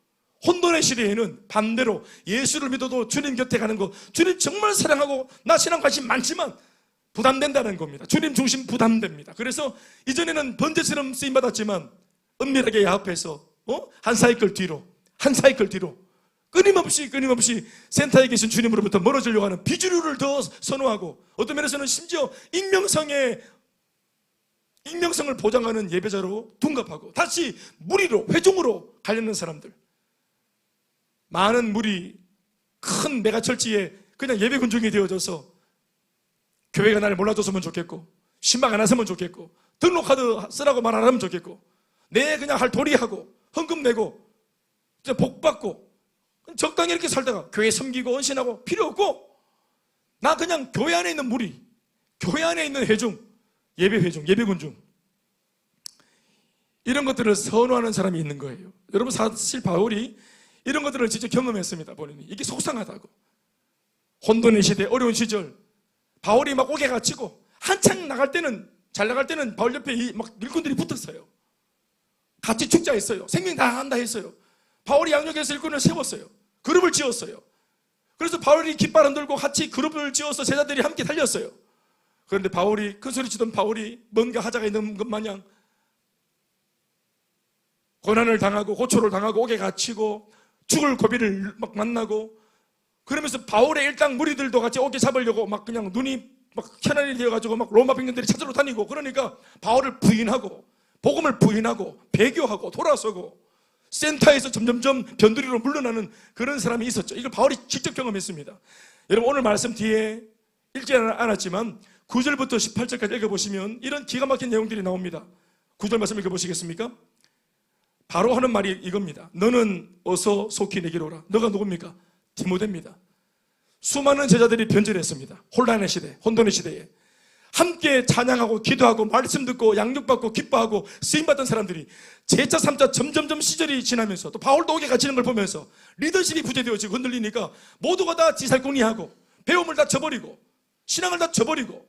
Speaker 1: 혼돈의 시대에는 반대로 예수를 믿어도 주님 곁에 가는 거, 주님 정말 사랑하고 나 신앙 관심 많지만 부담된다는 겁니다. 주님 중심 부담됩니다. 그래서 이전에는 번제처럼 쓰임받았지만 은밀하게 야합해서 한 사이클 뒤로, 한 사이클 뒤로 끊임없이 센터에 계신 주님으로부터 멀어지려고 하는 비주류를 더 선호하고, 어떤 면에서는 심지어 익명성을 보장하는 예배자로 둔갑하고 다시 무리로, 회중으로 가려는 사람들, 많은 무리, 큰 메가철지에 그냥 예배 군중이 되어져서 교회가 나를 몰라줬으면 좋겠고, 신방 안 왔으면 좋겠고, 등록카드 쓰라고 말 안 하면 좋겠고, 내 그냥 할 도리하고 헌금 내고 복 받고 적당히 이렇게 살다가 교회 섬기고 헌신하고 필요 없고, 나 그냥 교회 안에 있는 무리, 교회 안에 있는 회중, 예배 회중, 예배 군중, 이런 것들을 선호하는 사람이 있는 거예요. 여러분, 사실 바울이 이런 것들을 직접 경험했습니다. 본인이 이게 속상하다고. 혼돈의 시대, 어려운 시절, 바울이 막 옥에 갇히고 한창 나갈 때는, 잘 나갈 때는 바울 옆에 막 일꾼들이 붙었어요. 같이 축자했어요. 생명 다 한다 했어요. 바울이 양육에서 일꾼을 세웠어요. 그룹을 지었어요. 그래서 바울이 깃발 흔들고 같이 그룹을 지어서 제자들이 함께 달렸어요. 그런데 바울이, 큰 소리 치던 바울이 뭔가 하자가 있는 것 마냥 고난을 당하고 고초를 당하고 옥에 갇히고 죽을 고비를 막 만나고, 그러면서 바울의 일당 무리들도 같이 옥에 잡으려고 막 그냥 눈이 막 현안이 되어가지고 막 로마 병력들이 찾으러 다니고, 그러니까 바울을 부인하고 복음을 부인하고 배교하고 돌아서고 센터에서 점점점 변두리로 물러나는 그런 사람이 있었죠. 이걸 바울이 직접 경험했습니다. 여러분, 오늘 말씀 뒤에 읽지 않았지만 9절부터 18절까지 읽어보시면 이런 기가 막힌 내용들이 나옵니다. 9절 말씀 읽어보시겠습니까? 바로 하는 말이 이겁니다. 너는 어서 속히 내게로 오라. 너가 누굽니까? 디모데입니다. 수많은 제자들이 변절했습니다. 혼란의 시대, 혼돈의 시대에 함께 찬양하고 기도하고 말씀 듣고 양육받고 기뻐하고 쓰임받던 사람들이 제차 3차 점점점 시절이 지나면서 또 바울도 옥에 갇히는 걸 보면서 리더십이 부재되어지고 흔들리니까 모두가 다 지살꾼이하고 배움을 다 저버리고 신앙을 다 저버리고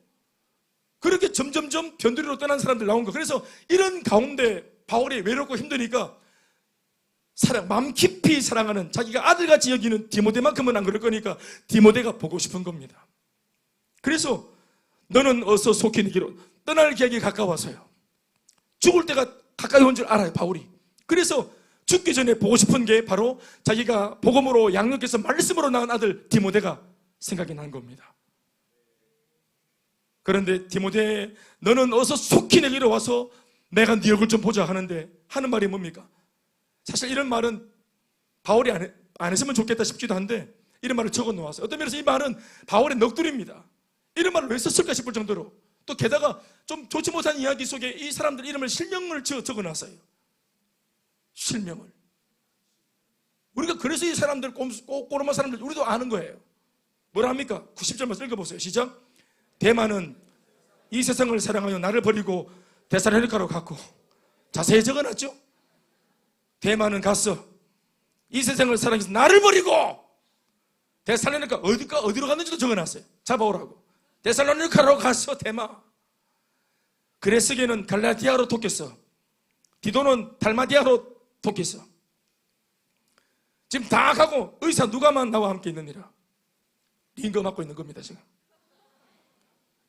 Speaker 1: 그렇게 점점점 변두리로 떠난 사람들 나온 거. 그래서 이런 가운데 바울이 외롭고 힘드니까 마음 깊이 사랑하는, 자기가 아들같이 여기는 디모데만큼은 안 그럴 거니까 디모데가 보고 싶은 겁니다. 그래서 너는 어서 속히 내게로, 떠날 계획이 가까워서요. 죽을 때가 가까이 온 줄 알아요, 바울이. 그래서 죽기 전에 보고 싶은 게 바로 자기가 복음으로 양육해서 말씀으로 낳은 아들 디모데가 생각이 난 겁니다. 그런데 디모데, 너는 어서 속히 내게로 와서 내가 네 얼굴 좀 보자 하는데 하는 말이 뭡니까? 사실 이런 말은 바울이 안 했으면 좋겠다 싶기도 한데 이런 말을 적어 놓았어요. 어떤 면에서 이 말은 바울의 넋두리입니다. 이런 말을 왜 썼을까 싶을 정도로, 또 게다가 좀 좋지 못한 이야기 속에 이 사람들 이름을 실명을 적어놨어요. 실명을. 우리가 그래서 이 사람들, 꼬로마 사람들 우리도 아는 거예요. 뭐라 합니까? 90절 말씀 읽어보세요. 시작. 대만은 이 세상을 사랑하여 나를 버리고 데살로니가로 갔고, 자세히 적어놨죠. 대만은 갔어. 이 세상을 사랑해서 나를 버리고 데살로니가 어디로 갔는지도 적어놨어요. 잡아오라고. 데살로니가로 갔어. 대마. 그레스게는 갈라디아로 돕겠어. 디도는 달마디아로 돕겠어. 지금 다 가고 의사 누가만 나와 함께 있느니라. 링거 맞고 있는 겁니다. 지금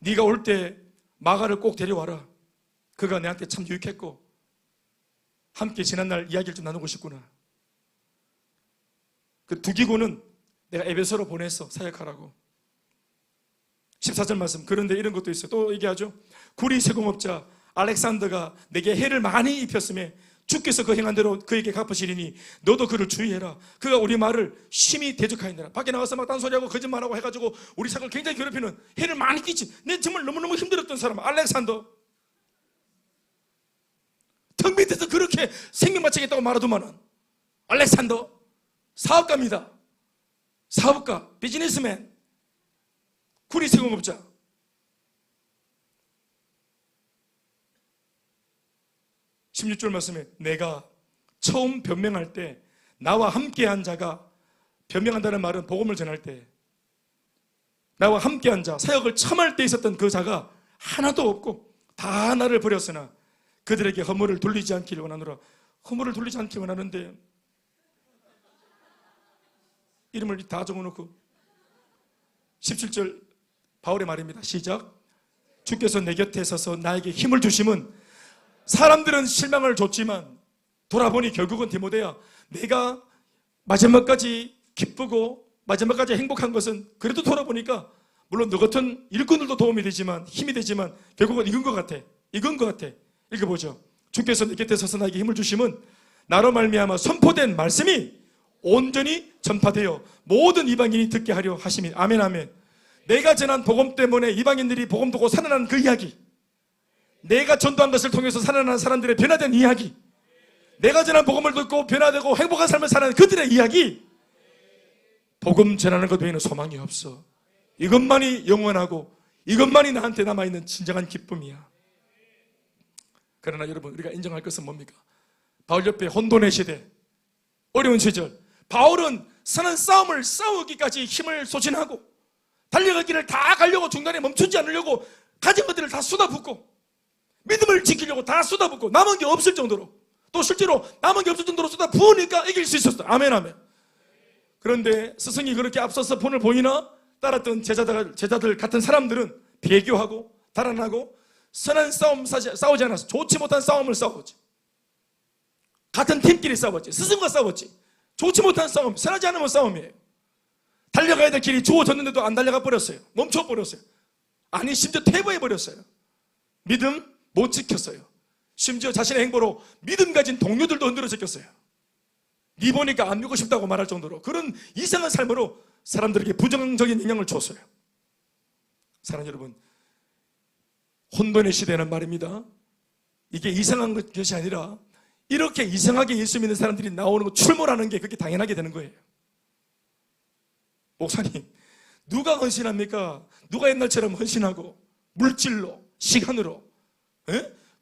Speaker 1: 네가 올 때 마가를 꼭 데려와라. 그가 내한테 참 유익했고 함께 지난날 이야기를 좀 나누고 싶구나. 그 두기고는 내가 에베소로 보냈어. 사역하라고. 14절 말씀. 그런데 이런 것도 있어요. 또 얘기하죠. 구리 세공업자 알렉산더가 내게 해를 많이 입혔음에 주께서 그 행한 대로 그에게 갚으시리니 너도 그를 주의해라. 그가 우리 말을 심히 대적하였느라. 밖에 나가서 막 딴소리하고 거짓말하고 해가지고 우리 사람을 굉장히 괴롭히는, 해를 많이 끼친, 내 정말 너무너무 힘들었던 사람 알렉산더. 턱 밑에서 그렇게 생명 바치겠다고 말하더만은 알렉산더 사업가입니다. 사업가, 비즈니스맨, 구리 세공업자. (16절) 말씀에 내가 처음 변명할 때 나와 함께한 자가, 변명한다는 말은 복음을 전할 때 나와 함께한 자, 사역을 처음 할 때 있었던 그 자가 하나도 없고 다 나를 버렸으나 그들에게 허물을 돌리지 않기를 원하노라. 허물을 돌리지 않기를 원하는데 이름을 다 적어놓고 17절 바울의 말입니다. 시작. 주께서 내 곁에 서서 나에게 힘을 주심은 사람들은 실망을 줬지만 돌아보니 결국은 디모데야, 내가 마지막까지 기쁘고 마지막까지 행복한 것은 그래도 돌아보니까 물론 너 같은 일꾼들도 도움이 되지만 힘이 되지만 결국은 이건 것 같아. 이건 것 같아. 읽어보죠. 주께서 내 곁에 서서 나에게 힘을 주심은 나로 말미암아 선포된 말씀이 온전히 전파되어 모든 이방인이 듣게 하려 하심이. 아멘 아멘. 내가 전한 복음 때문에 이방인들이 복음 듣고 살아난 그 이야기, 내가 전도한 것을 통해서 살아난 사람들의 변화된 이야기, 내가 전한 복음을 듣고 변화되고 행복한 삶을 사는 그들의 이야기, 복음 전하는 것 외에는 소망이 없어. 이것만이 영원하고 이것만이 나한테 남아있는 진정한 기쁨이야. 그러나 여러분, 우리가 인정할 것은 뭡니까? 바울 옆에 혼돈의 시대, 어려운 시절, 바울은 선한 싸움을 싸우기까지 힘을 소진하고 달려갈 길을 다 가려고 중간에 멈추지 않으려고 가진 것들을 다 쏟아붓고 믿음을 지키려고 다 쏟아붓고 남은 게 없을 정도로, 또 실제로 남은 게 없을 정도로 쏟아부으니까 이길 수 있었어. 아멘 아멘. 그런데 스승이 그렇게 앞서서 본을 보이나 따랐던 제자들 같은 사람들은 배교하고 달아나고 선한 싸움 싸우지 않았어. 좋지 못한 싸움을 싸웠지. 같은 팀끼리 싸웠지. 스승과 싸웠지. 좋지 못한 싸움, 선하지 않으면 싸움이에요. 달려가야 될 길이 주어졌는데도 안 달려가 버렸어요. 멈춰버렸어요. 아니 심지어 퇴보해버렸어요. 믿음 못 지켰어요. 심지어 자신의 행보로 믿음 가진 동료들도 흔들어 제꼈어요. 네 보니까 안 믿고 싶다고 말할 정도로 그런 이상한 삶으로 사람들에게 부정적인 영향을 줬어요. 사랑하는 여러분, 혼돈의 시대는 말입니다, 이게 이상한 것이 아니라 이렇게 이상하게 예수 믿는 사람들이 나오는 거, 출몰하는 게 그렇게 당연하게 되는 거예요. 목사님, 누가 헌신합니까? 누가 옛날처럼 헌신하고 물질로, 시간으로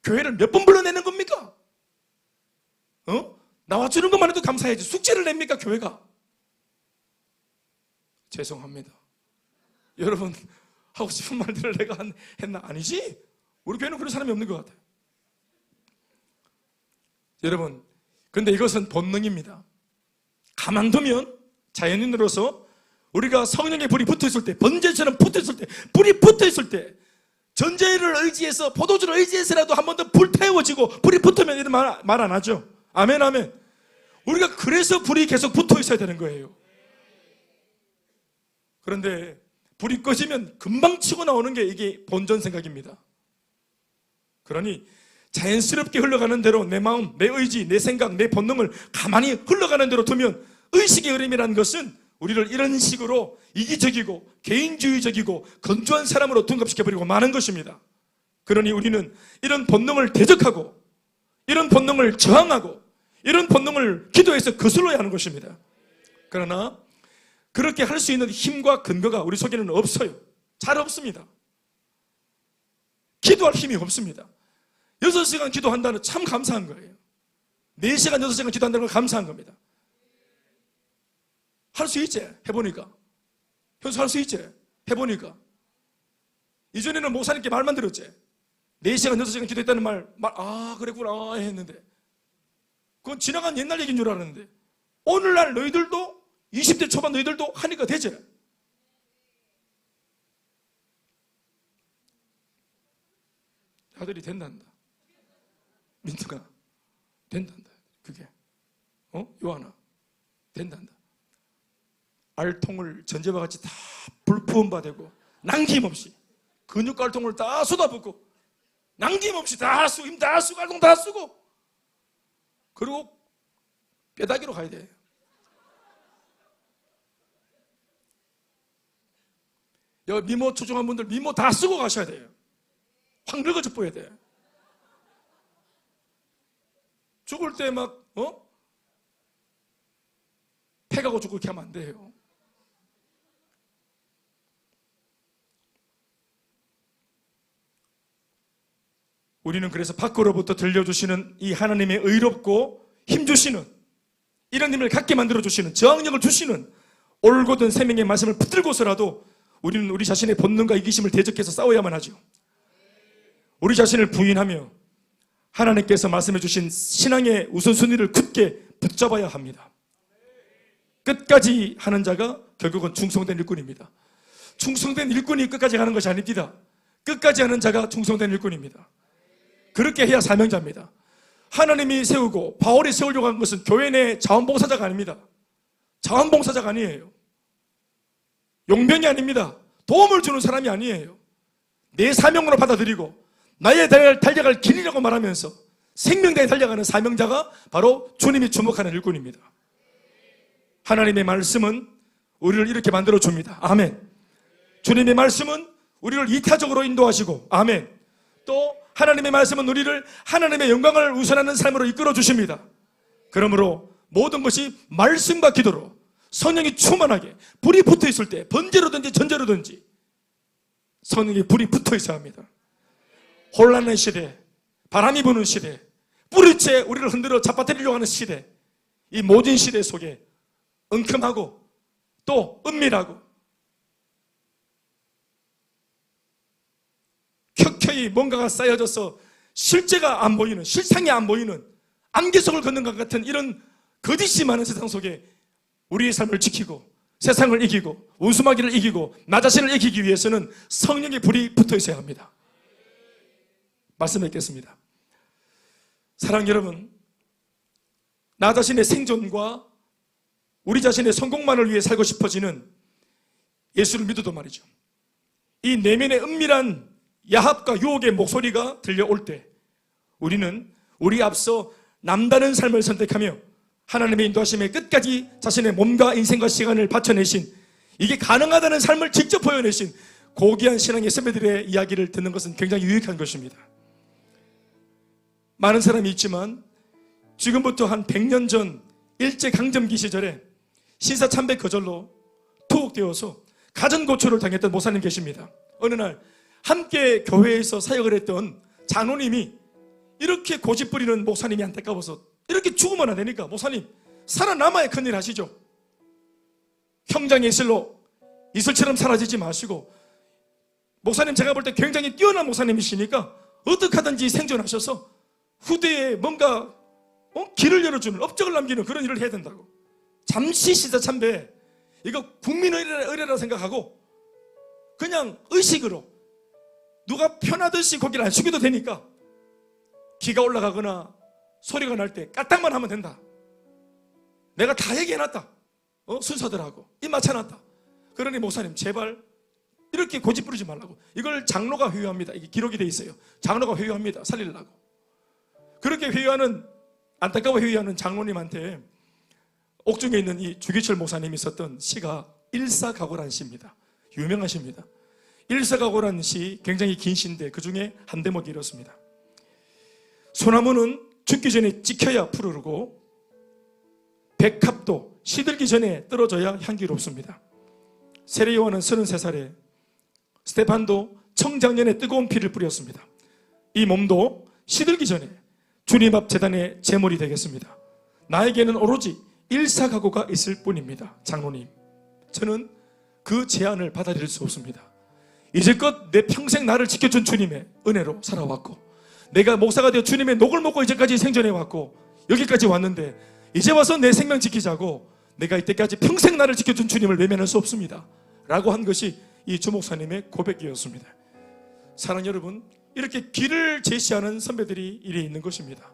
Speaker 1: 교회를 몇 번 불러내는 겁니까? 나와주는 것만 해도 감사해야지 숙제를 냅니까 교회가? 죄송합니다. 여러분 하고 싶은 말들을 내가 했나? 아니지? 우리 교회는 그런 사람이 없는 것 같아요. 여러분, 그런데 이것은 본능입니다. 가만두면 자연인으로서 우리가 성령의 불이 붙어있을 때, 번제처럼 붙어있을 때, 불이 붙어있을 때, 전제를 의지해서, 포도주를 의지해서라도 한 번 더 불태워지고 불이 붙으면 이런 말 안 하죠. 아멘 아멘. 우리가 그래서 불이 계속 붙어있어야 되는 거예요. 그런데 불이 꺼지면 금방 치고 나오는 게 이게 본전 생각입니다. 그러니 자연스럽게 흘러가는 대로 내 마음, 내 의지, 내 생각, 내 본능을 가만히 흘러가는 대로 두면 의식의 흐름이라는 것은 우리를 이런 식으로 이기적이고 개인주의적이고 건조한 사람으로 둔갑시켜버리고 마는 것입니다. 그러니 우리는 이런 본능을 대적하고 이런 본능을 저항하고 이런 본능을 기도해서 거슬러야 하는 것입니다. 그러나 그렇게 할 수 있는 힘과 근거가 우리 속에는 없어요. 잘 없습니다. 기도할 힘이 없습니다. 6시간 기도한다는 참 감사한 거예요. 4시간, 6시간 기도한다는 건 감사한 겁니다. 할 수 있지? 해보니까. 현수 할 수 있지? 해보니까. 이전에는 목사님께 말만 들었지? 4시간, 6시간 기도했다는 그랬구나 했는데 그건 지나간 옛날 얘기인 줄 알았는데 오늘날 너희들도 20대 초반 너희들도 하니까 되지? 아들이 된단다. 민트가 된단다. 그게 요한아 된단다. 알통을 전제와 같이 다 불푸은 바 되고 남김없이 근육 알통을 다 쏟아붓고 남김없이 다 쓰고 힘 다 쓰고 알통 다 쓰고 그리고 뼈다귀로 가야 돼. 여기 미모 초중한 분들 미모 다 쓰고 가셔야 돼요. 확 늙어져 보여야 돼. 죽을 때 막 패가고 죽고 이렇게 하면 안 돼요. 우리는 그래서 밖으로부터 들려주시는 이 하나님의 의롭고 힘주시는 이런 힘을 갖게 만들어주시는 저항력을 주시는 올곧은 생명의 말씀을 붙들고서라도 우리는 우리 자신의 본능과 이기심을 대적해서 싸워야만 하죠. 우리 자신을 부인하며 하나님께서 말씀해 주신 신앙의 우선순위를 굳게 붙잡아야 합니다. 끝까지 하는 자가 결국은 충성된 일꾼입니다. 충성된 일꾼이 끝까지 가는 것이 아닙니다. 끝까지 하는 자가 충성된 일꾼입니다. 그렇게 해야 사명자입니다. 하나님이 세우고 바울이 세우려고 한 것은 교회 내 자원봉사자가 아닙니다. 자원봉사자가 아니에요. 용병이 아닙니다. 도움을 주는 사람이 아니에요. 내 사명으로 받아들이고 나의 달려갈 길이라고 말하면서 생명대에 달려가는 사명자가 바로 주님이 주목하는 일꾼입니다. 하나님의 말씀은 우리를 이렇게 만들어 줍니다. 아멘. 주님의 말씀은 우리를 이타적으로 인도하시고, 아멘. 또 하나님의 말씀은 우리를 하나님의 영광을 우선하는 삶으로 이끌어 주십니다. 그러므로 모든 것이 말씀과 기도로 성령이 충만하게 불이 붙어 있을 때, 번제로든지 전제로든지 성령이 불이 붙어 있어야 합니다. 혼란한 시대, 바람이 부는 시대, 뿌리채 우리를 흔들어 잡아뜨리려고 하는 시대, 이 모진 시대 속에 엉큼하고 또 은밀하고 켜켜이 뭔가가 쌓여져서 실제가 안 보이는, 실상이 안 보이는 안개 속을 걷는 것 같은 이런 거짓이 많은 세상 속에 우리의 삶을 지키고 세상을 이기고 원수마귀를 이기고 나 자신을 이기기 위해서는 성령의 불이 붙어 있어야 합니다. 말씀 뵙겠습니다. 사랑 여러분, 나 자신의 생존과 우리 자신의 성공만을 위해 살고 싶어지는 예수를 믿어도 말이죠, 이 내면의 은밀한 야합과 유혹의 목소리가 들려올 때 우리는 우리 앞서 남다른 삶을 선택하며 하나님의 인도하심에 끝까지 자신의 몸과 인생과 시간을 바쳐내신, 이게 가능하다는 삶을 직접 보여내신 고귀한 신앙의 선배들의 이야기를 듣는 것은 굉장히 유익한 것입니다. 많은 사람이 있지만 지금부터 한 100년 전 일제강점기 시절에 신사참배 거절로 투옥되어서 가전고초를 당했던 목사님 계십니다. 어느 날 함께 교회에서 사역을 했던 장로님이 이렇게 고집 부리는 목사님이 안타까워서 이렇게 죽으면 안 되니까 목사님 살아남아야 큰일 하시죠. 형장의 실로 이슬처럼 사라지지 마시고, 목사님 제가 볼 때 굉장히 뛰어난 목사님이시니까 어떻게 하든지 생존하셔서 후대에 뭔가 길을 열어주는, 업적을 남기는 그런 일을 해야 된다고. 잠시 시사참배, 이거 국민의 의례라 생각하고 그냥 의식으로 누가 편하듯이 고기를 안 숙여도 되니까 기가 올라가거나 소리가 날 때 까딱만 하면 된다. 내가 다 얘기해놨다. 순서들하고 입 맞춰놨다. 그러니 목사님 제발 이렇게 고집 부리지 말라고. 이걸 장로가 회유합니다. 이게 기록이 돼 있어요. 장로가 회유합니다. 살리려고. 그렇게 회유하는, 안타까워 회유하는 장로님한테 옥중에 있는 이 주기철 목사님이 썼던 시가 일사각오라는 시입니다. 유명한 시입니다. 일사각오라는 시 굉장히 긴 시인데 그 중에 한 대목이 이렇습니다. 소나무는 죽기 전에 찍혀야 푸르르고 백합도 시들기 전에 떨어져야 향기롭습니다. 세례요한은 33살에, 스테판도 청장년에 뜨거운 피를 뿌렸습니다. 이 몸도 시들기 전에 주님 앞 제단의 제물이 되겠습니다. 나에게는 오로지 일사각오가 있을 뿐입니다. 장로님, 저는 그 제안을 받아들일 수 없습니다. 이제껏 내 평생 나를 지켜준 주님의 은혜로 살아왔고, 내가 목사가 되어 주님의 녹을 먹고 이제까지 생존해왔고 여기까지 왔는데 이제 와서 내 생명 지키자고 내가 이때까지 평생 나를 지켜준 주님을 외면할 수 없습니다 라고 한 것이 이 주목사님의 고백이었습니다. 사랑 여러분, 이렇게 길을 제시하는 선배들이 이래 있는 것입니다.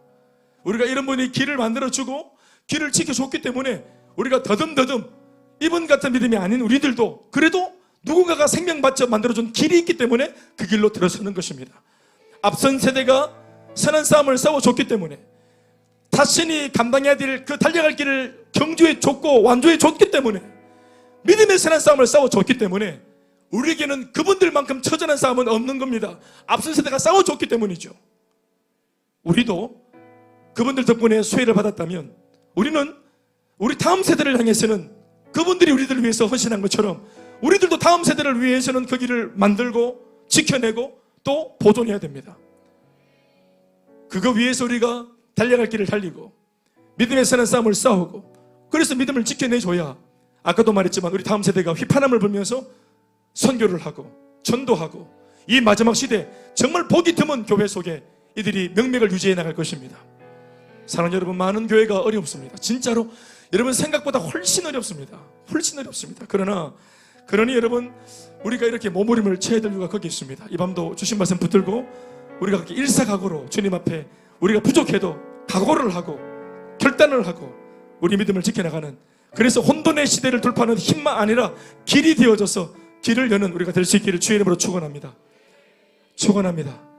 Speaker 1: 우리가 이런 분이 길을 만들어주고 길을 지켜줬기 때문에 우리가 더듬더듬 이분 같은 믿음이 아닌 우리들도 그래도 누군가가 생명 바쳐 만들어준 길이 있기 때문에 그 길로 들어서는 것입니다. 앞선 세대가 선한 싸움을 싸워줬기 때문에, 자신이 감당해야 될 그 달려갈 길을 경주해 줬고 완주해 줬기 때문에, 믿음의 선한 싸움을 싸워줬기 때문에 우리에게는 그분들만큼 처절한 싸움은 없는 겁니다. 앞선 세대가 싸워줬기 때문이죠. 우리도 그분들 덕분에 수혜를 받았다면 우리는 우리 다음 세대를 향해서는 그분들이 우리들을 위해서 헌신한 것처럼 우리들도 다음 세대를 위해서는 그 길을 만들고 지켜내고 또 보존해야 됩니다. 그거 위해서 우리가 달려갈 길을 달리고 믿음의 선한 싸움을 싸우고, 그래서 믿음을 지켜내줘야 아까도 말했지만 우리 다음 세대가 휘파람을 불면서 선교를 하고 전도하고 이 마지막 시대 정말 보기 드문 교회 속에 이들이 명맥을 유지해 나갈 것입니다. 사랑하는 여러분, 많은 교회가 어렵습니다. 진짜로 여러분 생각보다 훨씬 어렵습니다. 훨씬 어렵습니다. 그러니 여러분, 우리가 이렇게 몸부림을 쳐야 될 이유가 거기 있습니다. 이 밤도 주신 말씀 붙들고 우리가 그렇게 일사각오로 주님 앞에 우리가 부족해도 각오를 하고 결단을 하고 우리 믿음을 지켜나가는, 그래서 혼돈의 시대를 돌파하는 힘만 아니라 길이 되어져서 길을 여는 우리가 될 수 있기를 주의 이름으로 축원합니다. 축원합니다.